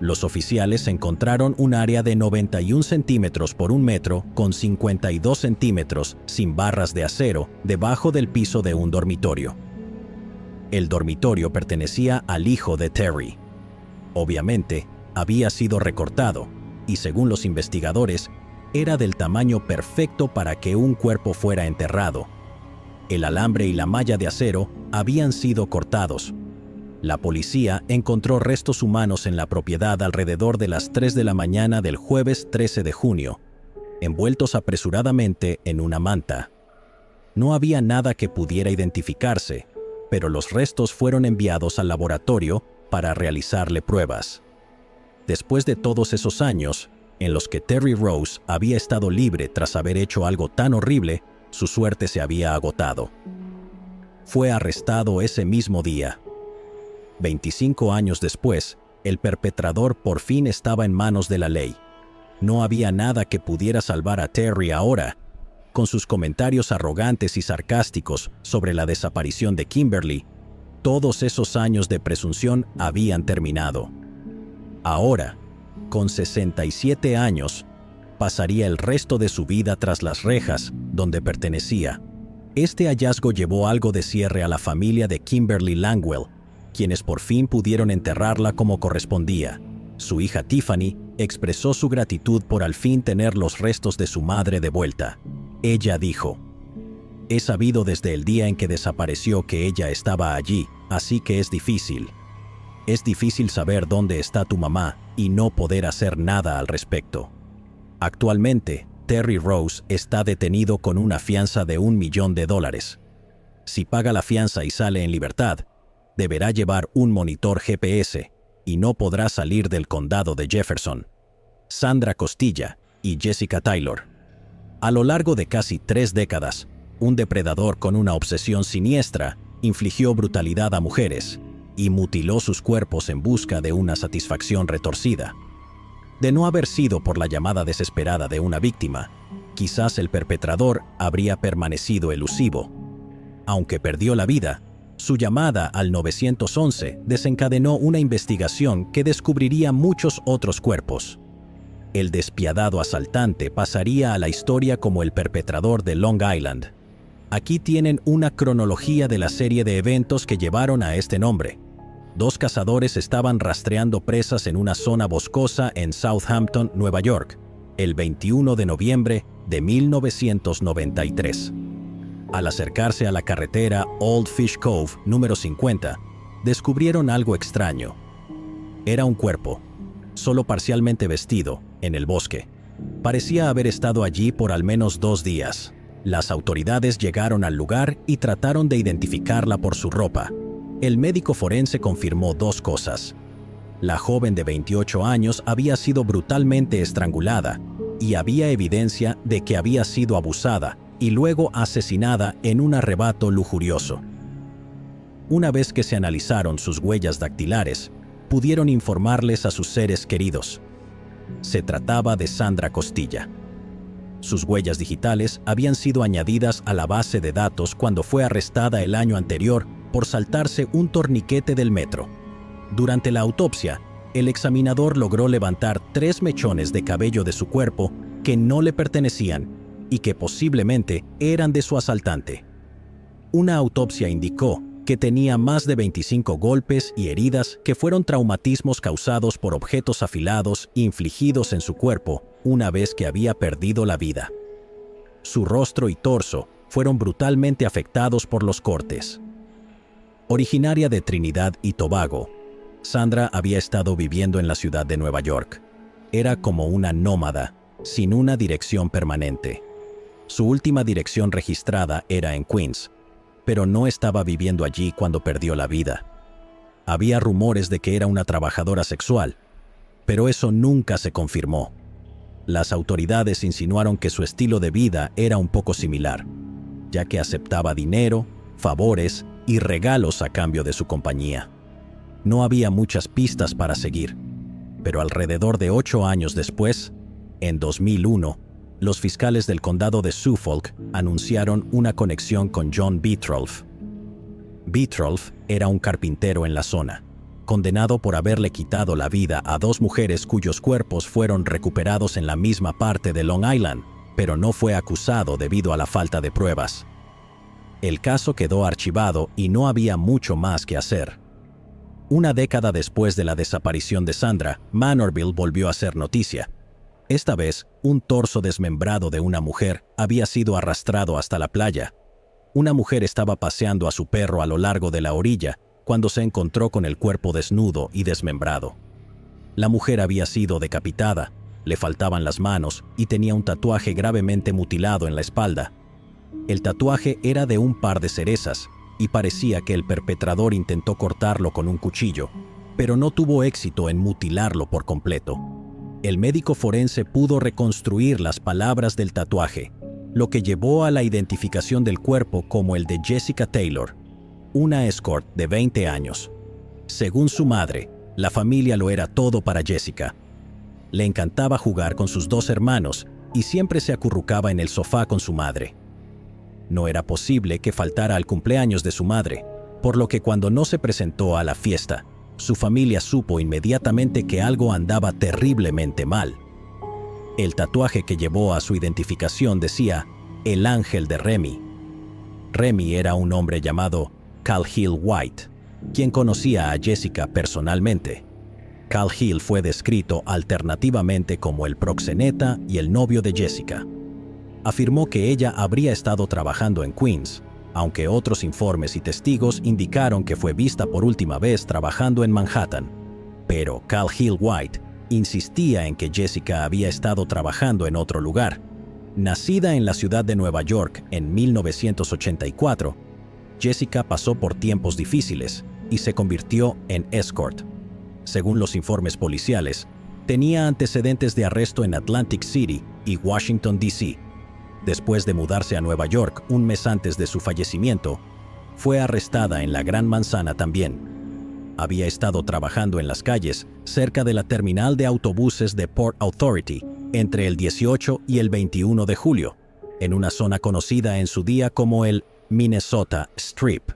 Los oficiales encontraron un área de 91 centímetros por 1 metro con 52 centímetros sin barras de acero debajo del piso de un dormitorio. El dormitorio pertenecía al hijo de Terry. Obviamente, había sido recortado y, según los investigadores, era del tamaño perfecto para que un cuerpo fuera enterrado. El alambre y la malla de acero habían sido cortados. La policía encontró restos humanos en la propiedad alrededor de las 3 de la mañana del jueves 13 de junio, envueltos apresuradamente en una manta. No había nada que pudiera identificarse, pero los restos fueron enviados al laboratorio para realizarle pruebas. Después de todos esos años, en los que Terry Rose había estado libre tras haber hecho algo tan horrible, su suerte se había agotado. Fue arrestado ese mismo día. 25 años después, el perpetrador por fin estaba en manos de la ley. No había nada que pudiera salvar a Terry ahora. Con sus comentarios arrogantes y sarcásticos sobre la desaparición de Kimberly, todos esos años de presunción habían terminado. Ahora, con 67 años, pasaría el resto de su vida tras las rejas donde pertenecía. Este hallazgo llevó algo de cierre a la familia de Kimberly Langwell, quienes por fin pudieron enterrarla como correspondía. Su hija Tiffany expresó su gratitud por al fin tener los restos de su madre de vuelta. Ella dijo: "He sabido desde el día en que desapareció que ella estaba allí, así que es difícil. Es difícil saber dónde está tu mamá y no poder hacer nada al respecto". Actualmente, Terry Rose está detenido con una fianza de $1 millón. Si paga la fianza y sale en libertad, deberá llevar un monitor GPS y no podrá salir del condado de Jefferson. Sandra Costilla y Jessica Taylor. A lo largo de casi 3 décadas, un depredador con una obsesión siniestra infligió brutalidad a mujeres y mutiló sus cuerpos en busca de una satisfacción retorcida. De no haber sido por la llamada desesperada de una víctima, quizás el perpetrador habría permanecido elusivo. Aunque perdió la vida, su llamada al 911 desencadenó una investigación que descubriría muchos otros cuerpos. El despiadado asaltante pasaría a la historia como el perpetrador de Long Island. Aquí tienen una cronología de la serie de eventos que llevaron a este nombre. 2 cazadores estaban rastreando presas en una zona boscosa en Southampton, Nueva York, el 21 de noviembre de 1993. Al acercarse a la carretera Old Fish Cove número 50, descubrieron algo extraño. Era un cuerpo, solo parcialmente vestido, en el bosque. Parecía haber estado allí por al menos 2 días. Las autoridades llegaron al lugar y trataron de identificarla por su ropa. El médico forense confirmó 2 cosas. La joven de 28 años había sido brutalmente estrangulada y había evidencia de que había sido abusada y luego asesinada en un arrebato lujurioso. Una vez que se analizaron sus huellas dactilares, pudieron informarles a sus seres queridos. Se trataba de Sandra Costilla. Sus huellas digitales habían sido añadidas a la base de datos cuando fue arrestada el año anterior por saltarse un torniquete del metro. Durante la autopsia, el examinador logró levantar 3 mechones de cabello de su cuerpo que no le pertenecían y que posiblemente eran de su asaltante. Una autopsia indicó que tenía más de 25 golpes y heridas que fueron traumatismos causados por objetos afilados infligidos en su cuerpo una vez que había perdido la vida. Su rostro y torso fueron brutalmente afectados por los cortes. Originaria de Trinidad y Tobago, Sandra había estado viviendo en la ciudad de Nueva York. Era como una nómada, sin una dirección permanente. Su última dirección registrada era en Queens, pero no estaba viviendo allí cuando perdió la vida. Había rumores de que era una trabajadora sexual, pero eso nunca se confirmó. Las autoridades insinuaron que su estilo de vida era un poco similar, ya que aceptaba dinero, favores y regalos a cambio de su compañía. No había muchas pistas para seguir, pero alrededor de 8 años después, en 2001, los fiscales del condado de Suffolk anunciaron una conexión con John Beetroff. Beetroff era un carpintero en la zona, condenado por haberle quitado la vida a 2 mujeres cuyos cuerpos fueron recuperados en la misma parte de Long Island, pero no fue acusado debido a la falta de pruebas. El caso quedó archivado y no había mucho más que hacer. Una década después de la desaparición de Sandra, Manorville volvió a ser noticia. Esta vez, un torso desmembrado de una mujer había sido arrastrado hasta la playa. Una mujer estaba paseando a su perro a lo largo de la orilla cuando se encontró con el cuerpo desnudo y desmembrado. La mujer había sido decapitada, le faltaban las manos y tenía un tatuaje gravemente mutilado en la espalda. El tatuaje era de un par de cerezas y parecía que el perpetrador intentó cortarlo con un cuchillo, pero no tuvo éxito en mutilarlo por completo. El médico forense pudo reconstruir las palabras del tatuaje, lo que llevó a la identificación del cuerpo como el de Jessica Taylor, una escort de 20 años. Según su madre, la familia lo era todo para Jessica. Le encantaba jugar con sus 2 hermanos y siempre se acurrucaba en el sofá con su madre. No era posible que faltara al cumpleaños de su madre, por lo que cuando no se presentó a la fiesta, su familia supo inmediatamente que algo andaba terriblemente mal. El tatuaje que llevó a su identificación decía «El ángel de Remy». Remy era un hombre llamado Cal Hill White, quien conocía a Jessica personalmente. Cal Hill fue descrito alternativamente como el proxeneta y el novio de Jessica. Afirmó que ella habría estado trabajando en Queens, aunque otros informes y testigos indicaron que fue vista por última vez trabajando en Manhattan. Pero Cal Hill White insistía en que Jessica había estado trabajando en otro lugar. Nacida en la ciudad de Nueva York en 1984, Jessica pasó por tiempos difíciles y se convirtió en escort. Según los informes policiales, tenía antecedentes de arresto en Atlantic City y Washington, D.C. Después de mudarse a Nueva York un mes antes de su fallecimiento, fue arrestada en la Gran Manzana también. había estado trabajando en las calles cerca de la terminal de autobuses de Port Authority entre el 18 y el 21 de julio, en una zona conocida en su día como el Minnesota Strip.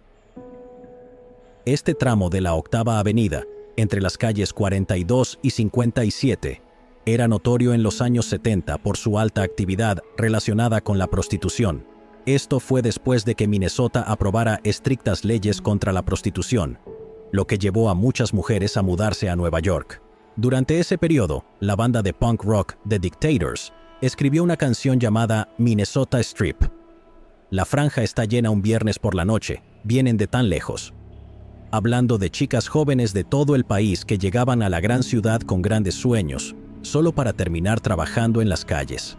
Este tramo de la Octava Avenida, entre las calles 42 y 57, era notorio en los años 70 por su alta actividad relacionada con la prostitución. Esto fue después de que Minnesota aprobara estrictas leyes contra la prostitución, lo que llevó a muchas mujeres a mudarse a Nueva York. Durante ese periodo, la banda de punk rock The Dictators escribió una canción llamada Minnesota Strip. La franja está llena un viernes por la noche, vienen de tan lejos. Hablando de chicas jóvenes de todo el país que llegaban a la gran ciudad con grandes sueños, solo para terminar trabajando en las calles.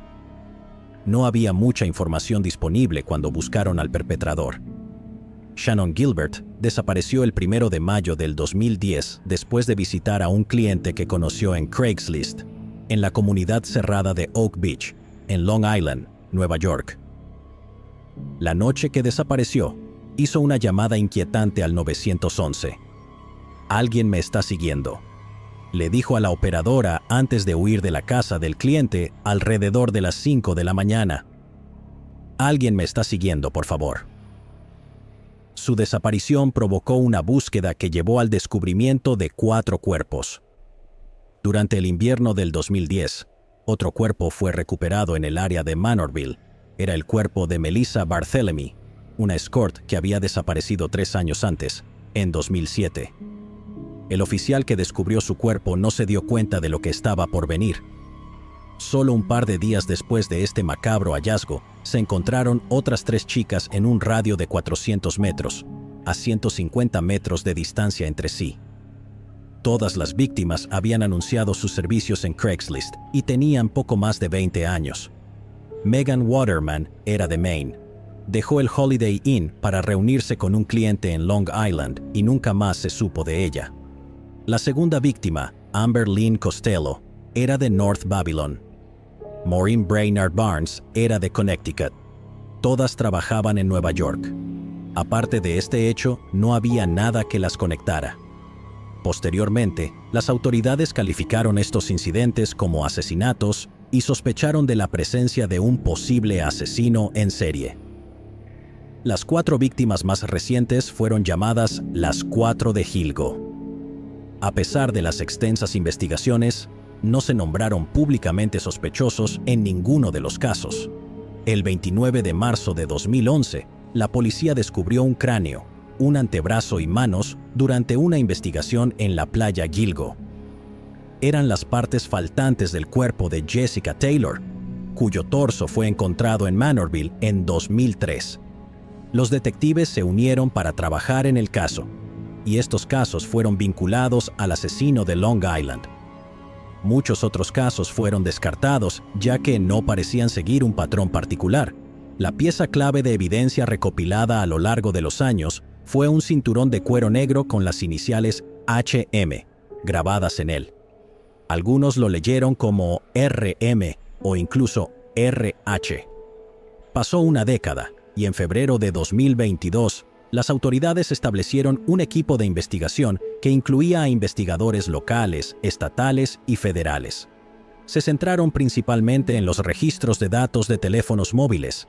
No había mucha información disponible cuando buscaron al perpetrador. Shannon Gilbert desapareció el 1 de mayo del 2010 después de visitar a un cliente que conoció en Craigslist, en la comunidad cerrada de Oak Beach, en Long Island, Nueva York. La noche que desapareció, hizo una llamada inquietante al 911. «Alguien me está siguiendo», le dijo a la operadora antes de huir de la casa del cliente alrededor de las 5 de la mañana. «Alguien me está siguiendo, por favor». Su desaparición provocó una búsqueda que llevó al descubrimiento de 4 cuerpos. Durante el invierno del 2010, otro cuerpo fue recuperado en el área de Manorville. Era el cuerpo de Melissa Barthelemy, una escort que había desaparecido 3 años antes, en 2007. El oficial que descubrió su cuerpo no se dio cuenta de lo que estaba por venir. Solo un par de días después de este macabro hallazgo, se encontraron otras 3 chicas en un radio de 400 metros, a 150 metros de distancia entre sí. Todas las víctimas habían anunciado sus servicios en Craigslist y tenían poco más de 20 años. Megan Waterman era de Maine. Dejó el Holiday Inn para reunirse con un cliente en Long Island y nunca más se supo de ella. La segunda víctima, Amber Lynn Costello, era de North Babylon. Maureen Brainard Barnes era de Connecticut. Todas trabajaban en Nueva York. Aparte de este hecho, no había nada que las conectara. Posteriormente, las autoridades calificaron estos incidentes como asesinatos y sospecharon de la presencia de un posible asesino en serie. Las 4 víctimas más recientes fueron llamadas las 4 de Gilgo. A pesar de las extensas investigaciones, no se nombraron públicamente sospechosos en ninguno de los casos. El 29 de marzo de 2011, la policía descubrió un cráneo, un antebrazo y manos durante una investigación en la playa Gilgo. Eran las partes faltantes del cuerpo de Jessica Taylor, cuyo torso fue encontrado en Manorville en 2003. Los detectives se unieron para trabajar en el caso, y estos casos fueron vinculados al asesino de Long Island. Muchos otros casos fueron descartados, ya que no parecían seguir un patrón particular. La pieza clave de evidencia recopilada a lo largo de los años fue un cinturón de cuero negro con las iniciales HM grabadas en él. Algunos lo leyeron como RM o incluso RH. Pasó una década y en febrero de 2022, las autoridades establecieron un equipo de investigación que incluía a investigadores locales, estatales y federales. Se centraron principalmente en los registros de datos de teléfonos móviles,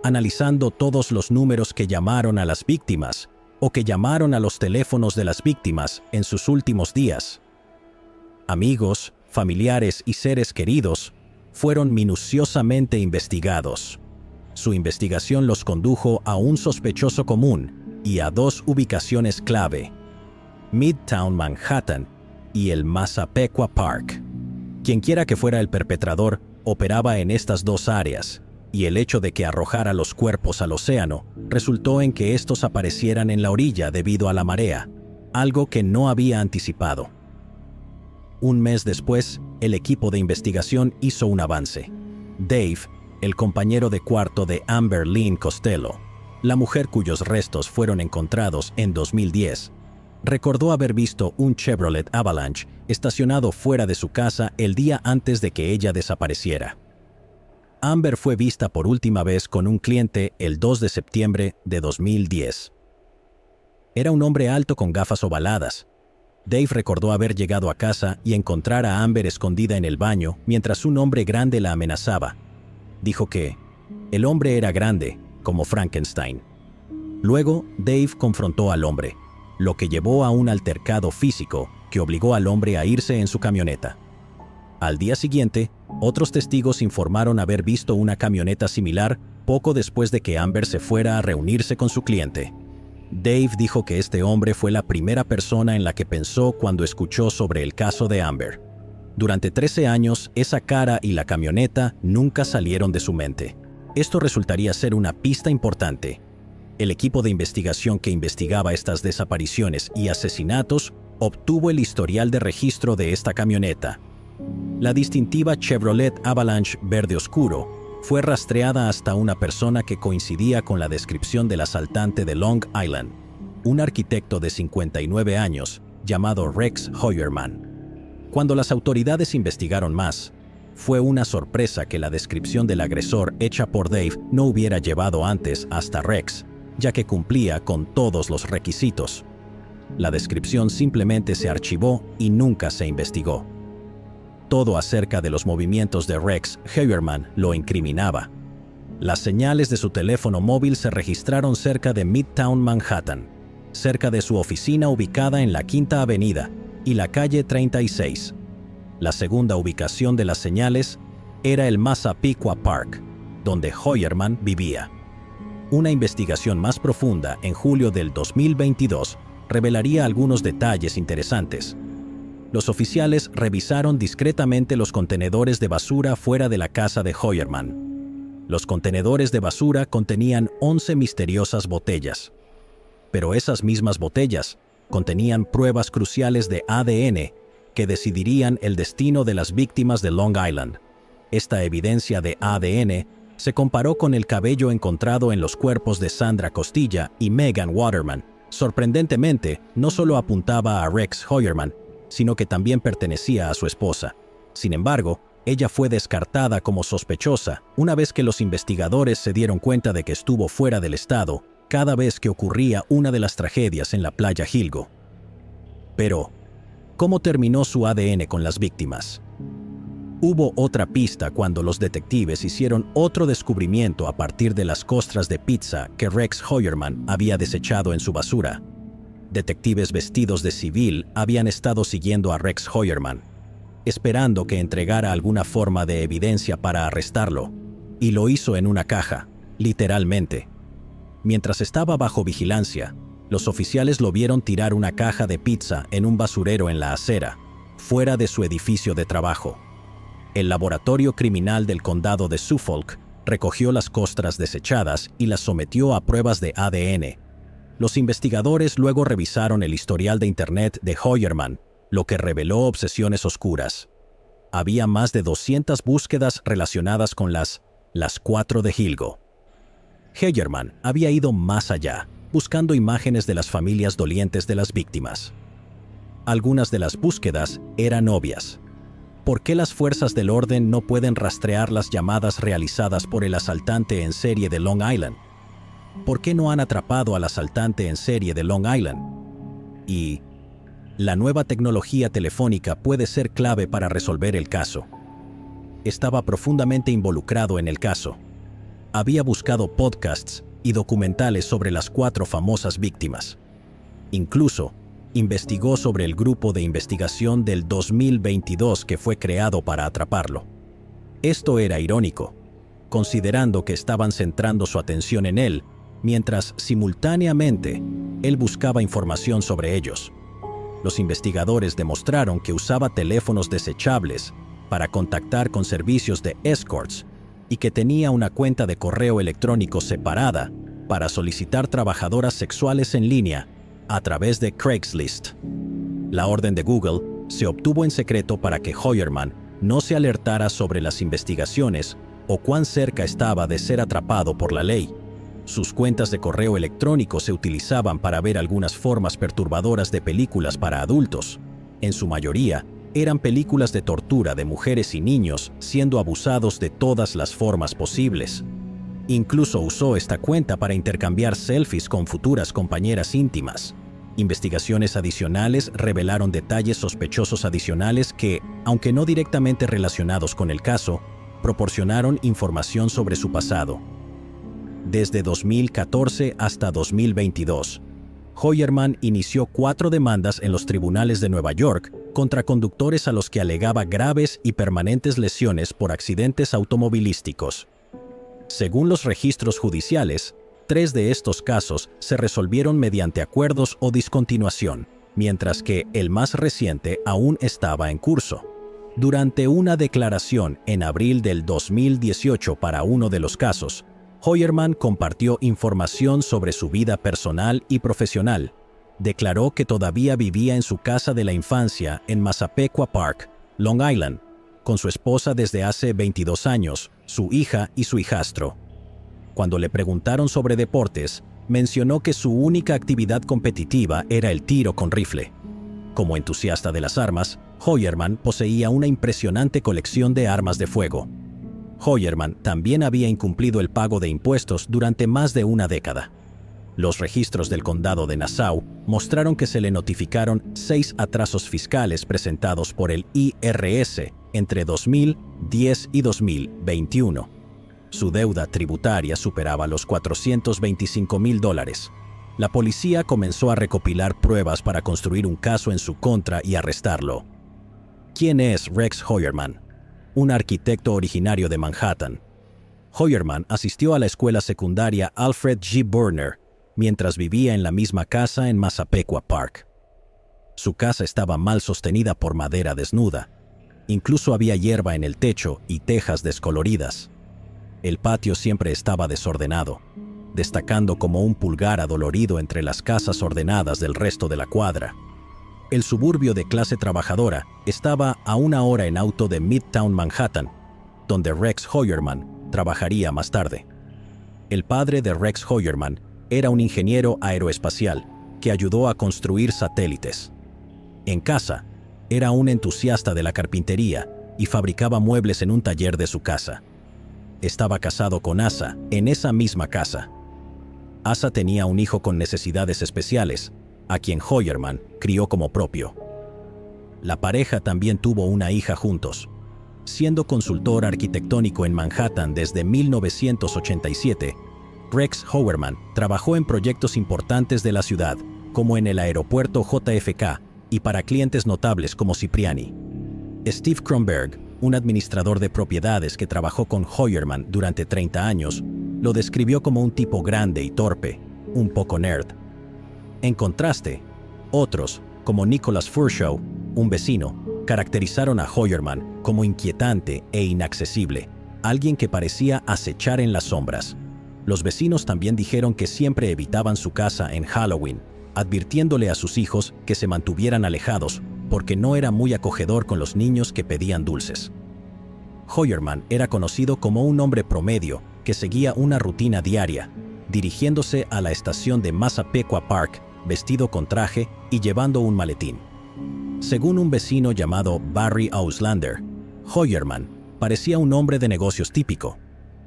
analizando todos los números que llamaron a las víctimas o que llamaron a los teléfonos de las víctimas en sus últimos días. Amigos, familiares y seres queridos fueron minuciosamente investigados. Su investigación los condujo a un sospechoso común y a 2 ubicaciones clave: Midtown Manhattan y el Massapequa Park. Quienquiera que fuera el perpetrador operaba en estas 2 áreas, y el hecho de que arrojara los cuerpos al océano resultó en que estos aparecieran en la orilla debido a la marea, algo que no había anticipado. Un mes después, el equipo de investigación hizo un avance. Dave, el compañero de cuarto de Amber Lynn Costello, la mujer cuyos restos fueron encontrados en 2010, recordó haber visto un Chevrolet Avalanche estacionado fuera de su casa el día antes de que ella desapareciera. Amber fue vista por última vez con un cliente el 2 de septiembre de 2010. Era un hombre alto con gafas ovaladas, Dave recordó haber llegado a casa y encontrar a Amber escondida en el baño mientras un hombre grande la amenazaba. Dijo que el hombre era grande, como Frankenstein. Luego, Dave confrontó al hombre, lo que llevó a un altercado físico que obligó al hombre a irse en su camioneta. Al día siguiente, otros testigos informaron haber visto una camioneta similar poco después de que Amber se fuera a reunirse con su cliente. Dave dijo que este hombre fue la primera persona en la que pensó cuando escuchó sobre el caso de Amber. Durante 13 años, esa cara y la camioneta nunca salieron de su mente. Esto resultaría ser una pista importante. El equipo de investigación que investigaba estas desapariciones y asesinatos obtuvo el historial de registro de esta camioneta. La distintiva Chevrolet Avalanche verde oscuro fue rastreada hasta una persona que coincidía con la descripción del asaltante de Long Island, un arquitecto de 59 años llamado Rex Heuermann. Cuando las autoridades investigaron más, fue una sorpresa que la descripción del agresor hecha por Dave no hubiera llevado antes hasta Rex, ya que cumplía con todos los requisitos. La descripción simplemente se archivó y nunca se investigó. Todo acerca de los movimientos de Rex Heuermann lo incriminaba. Las señales de su teléfono móvil se registraron cerca de Midtown Manhattan, cerca de su oficina ubicada en la Quinta Avenida y la calle 36. La segunda ubicación de las señales era el Massapequa Park, donde Heuermann vivía. Una investigación más profunda en julio del 2022 revelaría algunos detalles interesantes. Los oficiales revisaron discretamente los contenedores de basura fuera de la casa de Heuermann. Los contenedores de basura contenían 11 misteriosas botellas. Pero esas mismas botellas contenían pruebas cruciales de ADN que decidirían el destino de las víctimas de Long Island. Esta evidencia de ADN se comparó con el cabello encontrado en los cuerpos de Sandra Costilla y Megan Waterman. Sorprendentemente, no solo apuntaba a Rex Heuermann, sino que también pertenecía a su esposa. Sin embargo, ella fue descartada como sospechosa una vez que los investigadores se dieron cuenta de que estuvo fuera del estado cada vez que ocurría una de las tragedias en la playa Gilgo. Pero, ¿cómo terminó su ADN con las víctimas? Hubo otra pista cuando los detectives hicieron otro descubrimiento a partir de las costras de pizza que Rex Heuermann había desechado en su basura. Detectives vestidos de civil habían estado siguiendo a Rex Heuermann, esperando que entregara alguna forma de evidencia para arrestarlo, y lo hizo en una caja, literalmente. Mientras estaba bajo vigilancia, los oficiales lo vieron tirar una caja de pizza en un basurero en la acera, fuera de su edificio de trabajo. El laboratorio criminal del condado de Suffolk recogió las costras desechadas y las sometió a pruebas de ADN. Los investigadores luego revisaron el historial de Internet de Heuermann, lo que reveló obsesiones oscuras. Había más de 200 búsquedas relacionadas con las 4 de Gilgo. Heuermann había ido más allá, buscando imágenes de las familias dolientes de las víctimas. Algunas de las búsquedas eran obvias. ¿Por qué las fuerzas del orden no pueden rastrear las llamadas realizadas por el asaltante en serie de Long Island? ¿Por qué no han atrapado al asaltante en serie de Long Island? Y la nueva tecnología telefónica puede ser clave para resolver el caso. Estaba profundamente involucrado en el caso. Había buscado podcasts y documentales sobre las 4 famosas víctimas. Incluso, investigó sobre el grupo de investigación del 2022 que fue creado para atraparlo. Esto era irónico, considerando que estaban centrando su atención en él, mientras simultáneamente él buscaba información sobre ellos. Los investigadores demostraron que usaba teléfonos desechables para contactar con servicios de escorts y que tenía una cuenta de correo electrónico separada para solicitar trabajadoras sexuales en línea a través de Craigslist. La orden de Google se obtuvo en secreto para que Heuermann no se alertara sobre las investigaciones o cuán cerca estaba de ser atrapado por la ley. Sus cuentas de correo electrónico se utilizaban para ver algunas formas perturbadoras de películas para adultos. En su mayoría, eran películas de tortura de mujeres y niños siendo abusados de todas las formas posibles. Incluso usó esta cuenta para intercambiar selfies con futuras compañeras íntimas. Investigaciones adicionales revelaron detalles sospechosos adicionales que, aunque no directamente relacionados con el caso, proporcionaron información sobre su pasado. Desde 2014 hasta 2022, Hoyerman inició 4 demandas en los tribunales de Nueva York contra conductores a los que alegaba graves y permanentes lesiones por accidentes automovilísticos. Según los registros judiciales, 3 de estos casos se resolvieron mediante acuerdos o discontinuación, mientras que el más reciente aún estaba en curso. Durante una declaración en abril del 2018 para uno de los casos, Hoyerman compartió información sobre su vida personal y profesional. Declaró que todavía vivía en su casa de la infancia en Massapequa Park, Long Island, con su esposa desde hace 22 años, su hija y su hijastro. Cuando le preguntaron sobre deportes, mencionó que su única actividad competitiva era el tiro con rifle. Como entusiasta de las armas, Hoyerman poseía una impresionante colección de armas de fuego. Hoyerman también había incumplido el pago de impuestos durante más de una década. Los registros del condado de Nassau mostraron que se le notificaron 6 atrasos fiscales presentados por el IRS entre 2010 y 2021. Su deuda tributaria superaba los $425,000. La policía comenzó a recopilar pruebas para construir un caso en su contra y arrestarlo. ¿Quién es Rex Hoyerman? Un arquitecto originario de Manhattan. Hoyerman asistió a la escuela secundaria Alfred G. Burner mientras vivía en la misma casa en Massapequa Park. Su casa estaba mal sostenida por madera desnuda. Incluso había hierba en el techo y tejas descoloridas. El patio siempre estaba desordenado, destacando como un pulgar adolorido entre las casas ordenadas del resto de la cuadra. El suburbio de clase trabajadora estaba a 1 hora en auto de Midtown Manhattan, donde Rex Hoyerman trabajaría más tarde. El padre de Rex Hoyerman era un ingeniero aeroespacial que ayudó a construir satélites. En casa, era un entusiasta de la carpintería y fabricaba muebles en un taller de su casa. Estaba casado con Asa en esa misma casa. Asa tenía un hijo con necesidades especiales, a quien Hoyerman crió como propio. La pareja también tuvo una hija juntos. Siendo consultor arquitectónico en Manhattan desde 1987, Rex Hoyerman trabajó en proyectos importantes de la ciudad, como en el aeropuerto JFK y para clientes notables como Cipriani. Steve Kronberg, un administrador de propiedades que trabajó con Hoyerman durante 30 años, lo describió como un tipo grande y torpe, un poco nerd. En contraste, otros, como Nicholas Furshaw, un vecino, caracterizaron a Hoyerman como inquietante e inaccesible, alguien que parecía acechar en las sombras. Los vecinos también dijeron que siempre evitaban su casa en Halloween, advirtiéndole a sus hijos que se mantuvieran alejados porque no era muy acogedor con los niños que pedían dulces. Hoyerman era conocido como un hombre promedio que seguía una rutina diaria, dirigiéndose a la estación de Massapequa Park vestido con traje y llevando un maletín. Según un vecino llamado Barry Auslander, Hoyerman parecía un hombre de negocios típico,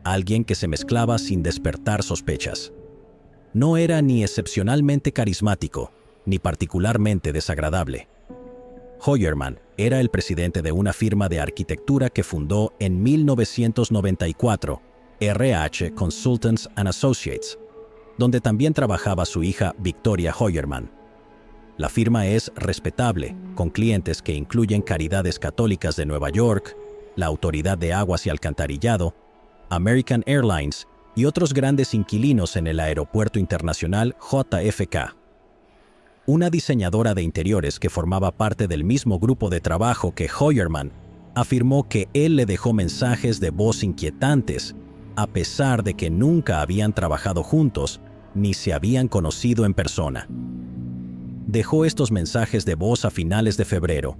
alguien que se mezclaba sin despertar sospechas. No era ni excepcionalmente carismático, ni particularmente desagradable. Hoyerman era el presidente de una firma de arquitectura que fundó en 1994, RH Consultants and Associates, donde también trabajaba su hija Victoria Hoyerman. La firma es respetable, con clientes que incluyen Caridades Católicas de Nueva York, la Autoridad de Aguas y Alcantarillado, American Airlines y otros grandes inquilinos en el Aeropuerto Internacional JFK. Una diseñadora de interiores que formaba parte del mismo grupo de trabajo que Hoyerman afirmó que él le dejó mensajes de voz inquietantes, a pesar de que nunca habían trabajado juntos ni se habían conocido en persona. Dejó estos mensajes de voz a finales de febrero,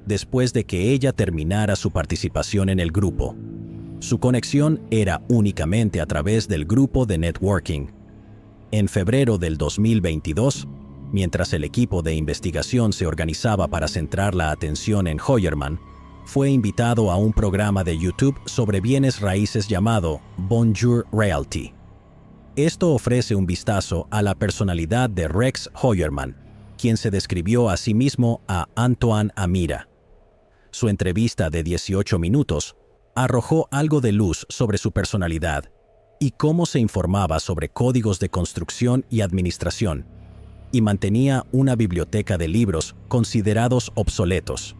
después de que ella terminara su participación en el grupo. Su conexión era únicamente a través del grupo de networking. En febrero del 2022, mientras el equipo de investigación se organizaba para centrar la atención en Hoyerman, fue invitado a un programa de YouTube sobre bienes raíces llamado Bonjour Realty. Esto ofrece un vistazo a la personalidad de Rex Hoyerman, quien se describió a sí mismo a Antoine Amira. Su entrevista de 18 minutos arrojó algo de luz sobre su personalidad y cómo se informaba sobre códigos de construcción y administración, y mantenía una biblioteca de libros considerados obsoletos.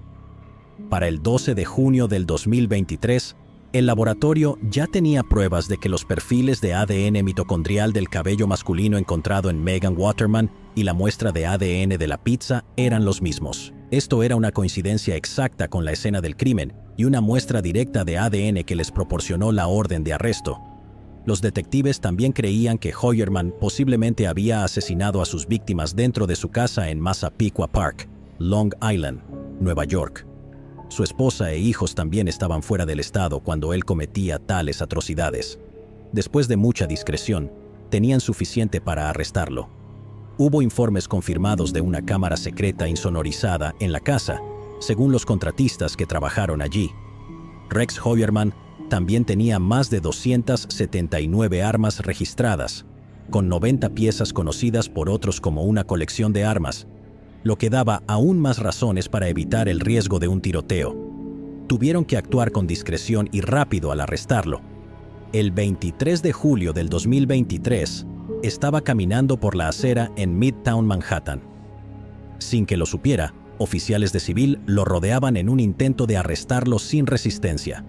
Para el 12 de junio del 2023, el laboratorio ya tenía pruebas de que los perfiles de ADN mitocondrial del cabello masculino encontrado en Megan Waterman y la muestra de ADN de la pizza eran los mismos. Esto era una coincidencia exacta con la escena del crimen y una muestra directa de ADN que les proporcionó la orden de arresto. Los detectives también creían que Hoyerman posiblemente había asesinado a sus víctimas dentro de su casa en Massapequa Park, Long Island, Nueva York. Su esposa e hijos también estaban fuera del estado cuando él cometía tales atrocidades. Después de mucha discreción, tenían suficiente para arrestarlo. Hubo informes confirmados de una cámara secreta insonorizada en la casa, según los contratistas que trabajaron allí. Rex Hoyerman también tenía más de 279 armas registradas, con 90 piezas conocidas por otros como una colección de armas, lo que daba aún más razones para evitar el riesgo de un tiroteo. Tuvieron que actuar con discreción y rápido al arrestarlo. El 23 de julio del 2023, estaba caminando por la acera en Midtown Manhattan. Sin que lo supiera, oficiales de civil lo rodeaban en un intento de arrestarlo sin resistencia.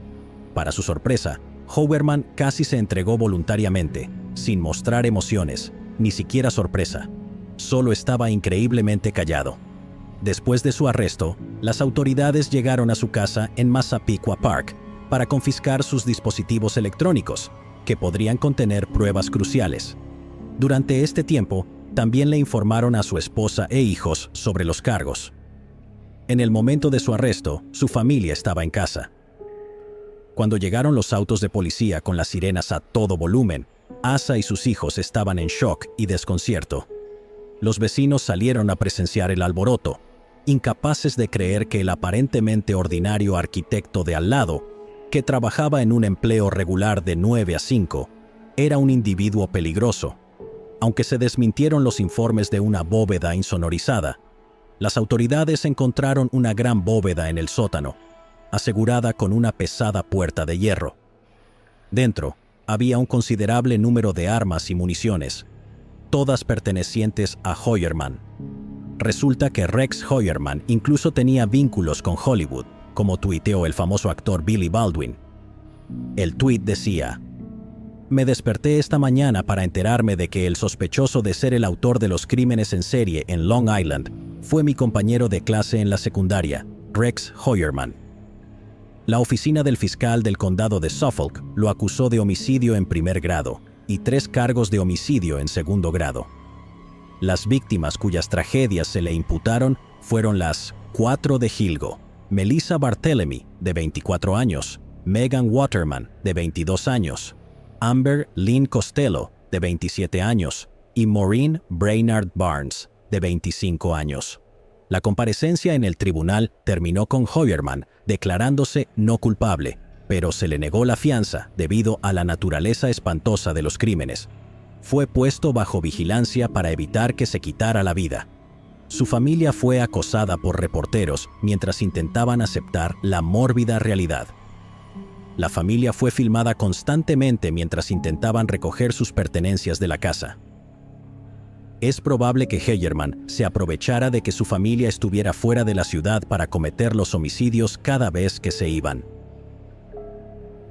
Para su sorpresa, Hoyerman casi se entregó voluntariamente, sin mostrar emociones, ni siquiera sorpresa. Solo estaba increíblemente callado. Después de su arresto, las autoridades llegaron a su casa en Massapequa Park para confiscar sus dispositivos electrónicos, que podrían contener pruebas cruciales. Durante este tiempo, también le informaron a su esposa e hijos sobre los cargos. En el momento de su arresto, su familia estaba en casa. Cuando llegaron los autos de policía con las sirenas a todo volumen, Asa y sus hijos estaban en shock y desconcierto. Los vecinos salieron a presenciar el alboroto, incapaces de creer que el aparentemente ordinario arquitecto de al lado, que trabajaba en un empleo regular de 9 a 5, era un individuo peligroso. Aunque se desmintieron los informes de una bóveda insonorizada, las autoridades encontraron una gran bóveda en el sótano, asegurada con una pesada puerta de hierro. Dentro, había un considerable número de armas y municiones, todas pertenecientes a Hoyerman. Resulta que Rex Hoyerman incluso tenía vínculos con Hollywood, como tuiteó el famoso actor Billy Baldwin. El tuit decía: "Me desperté esta mañana para enterarme de que el sospechoso de ser el autor de los crímenes en serie en Long Island fue mi compañero de clase en la secundaria, Rex Hoyerman". La oficina del fiscal del condado de Suffolk lo acusó de homicidio en primer grado y 3 cargos de homicidio en segundo grado. Las víctimas cuyas tragedias se le imputaron fueron las 4 de Gilgo: Melissa Barthelemy, de 24 años, Megan Waterman, de 22 años, Amber Lynn Costello, de 27 años, y Maureen Brainard Barnes, de 25 años. La comparecencia en el tribunal terminó con Hoyerman declarándose no culpable, pero se le negó la fianza debido a la naturaleza espantosa de los crímenes. Fue puesto bajo vigilancia para evitar que se quitara la vida. Su familia fue acosada por reporteros mientras intentaban aceptar la mórbida realidad. La familia fue filmada constantemente mientras intentaban recoger sus pertenencias de la casa. Es probable que Hoyerman se aprovechara de que su familia estuviera fuera de la ciudad para cometer los homicidios cada vez que se iban.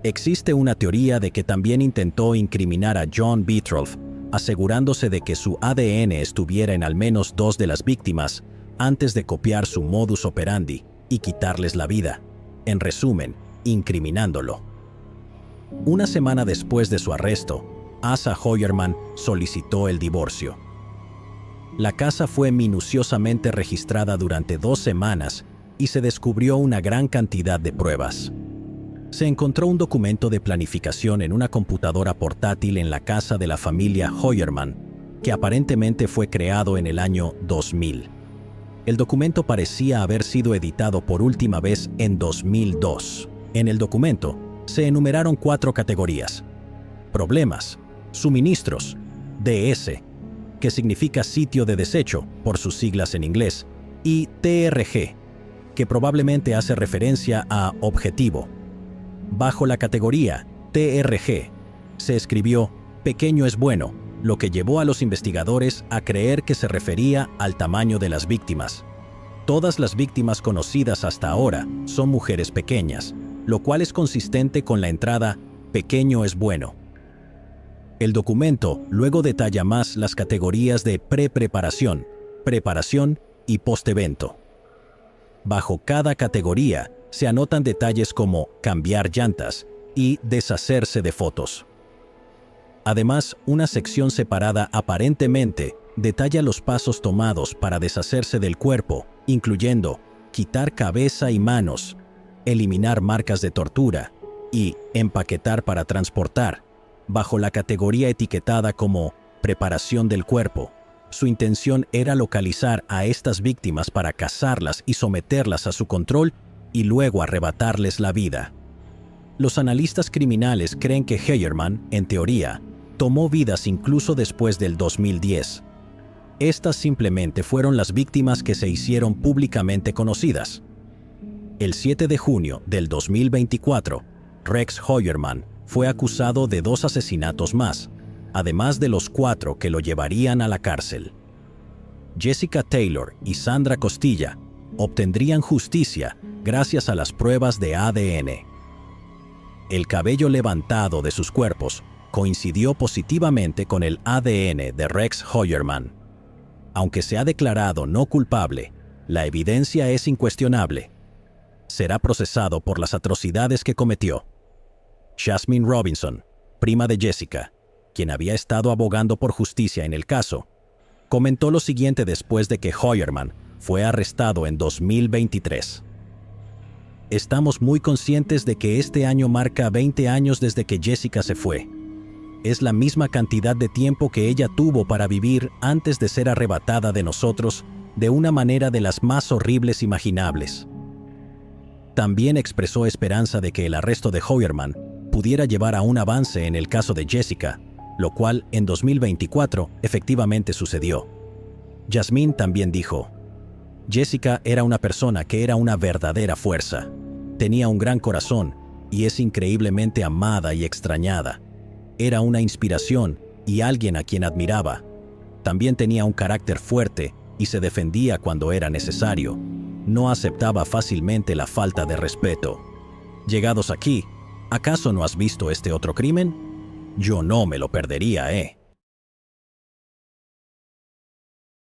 Existe una teoría de que también intentó incriminar a John Beatroff, asegurándose de que su ADN estuviera en al menos 2 de las víctimas antes de copiar su modus operandi y quitarles la vida. En resumen, incriminándolo. Una semana después de su arresto, Asa Hoyerman solicitó el divorcio. La casa fue minuciosamente registrada durante 2 semanas y se descubrió una gran cantidad de pruebas. Se encontró un documento de planificación en una computadora portátil en la casa de la familia Hoyerman, que aparentemente fue creado en el año 2000. El documento parecía haber sido editado por última vez en 2002. En el documento se enumeraron 4 categorías: problemas, suministros, DS, que significa sitio de desecho, por sus siglas en inglés, y TRG, que probablemente hace referencia a objetivo. Bajo la categoría TRG, se escribió pequeño es bueno, lo que llevó a los investigadores a creer que se refería al tamaño de las víctimas. Todas las víctimas conocidas hasta ahora son mujeres pequeñas, lo cual es consistente con la entrada pequeño es bueno. El documento luego detalla más las categorías de pre-preparación, preparación y post-evento. Bajo cada categoría se anotan detalles como cambiar llantas y deshacerse de fotos. Además, una sección separada aparentemente detalla los pasos tomados para deshacerse del cuerpo, incluyendo quitar cabeza y manos, eliminar marcas de tortura y empaquetar para transportar. Bajo la categoría etiquetada como preparación del cuerpo, su intención era localizar a estas víctimas para cazarlas y someterlas a su control y luego arrebatarles la vida. Los analistas criminales creen que Heyermann, en teoría, tomó vidas incluso después del 2010. Estas simplemente fueron las víctimas que se hicieron públicamente conocidas. El 7 de junio del 2024, Rex Heuermann fue acusado de 2 asesinatos más, además de los 4 que lo llevarían a la cárcel. Jessica Taylor y Sandra Costilla obtendrían justicia gracias a las pruebas de ADN. El cabello levantado de sus cuerpos coincidió positivamente con el ADN de Rex Heuermann. Aunque se ha declarado no culpable, la evidencia es incuestionable. Será procesado por las atrocidades que cometió. Jasmine Robinson, prima de Jessica, quien había estado abogando por justicia en el caso, comentó lo siguiente después de que Heuermann fue arrestado en 2023. Estamos muy conscientes de que este año marca 20 años desde que Jessica se fue. Es la misma cantidad de tiempo que ella tuvo para vivir antes de ser arrebatada de nosotros de una manera de las más horribles imaginables. También expresó esperanza de que el arresto de Heuermann pudiera llevar a un avance en el caso de Jessica, lo cual en 2024 efectivamente sucedió. Jasmine también dijo: Jessica era una persona que era una verdadera fuerza. Tenía un gran corazón y es increíblemente amada y extrañada. Era una inspiración y alguien a quien admiraba. También tenía un carácter fuerte y se defendía cuando era necesario. No aceptaba fácilmente la falta de respeto. Llegados aquí, ¿acaso no has visto este otro crimen? Yo no me lo perdería,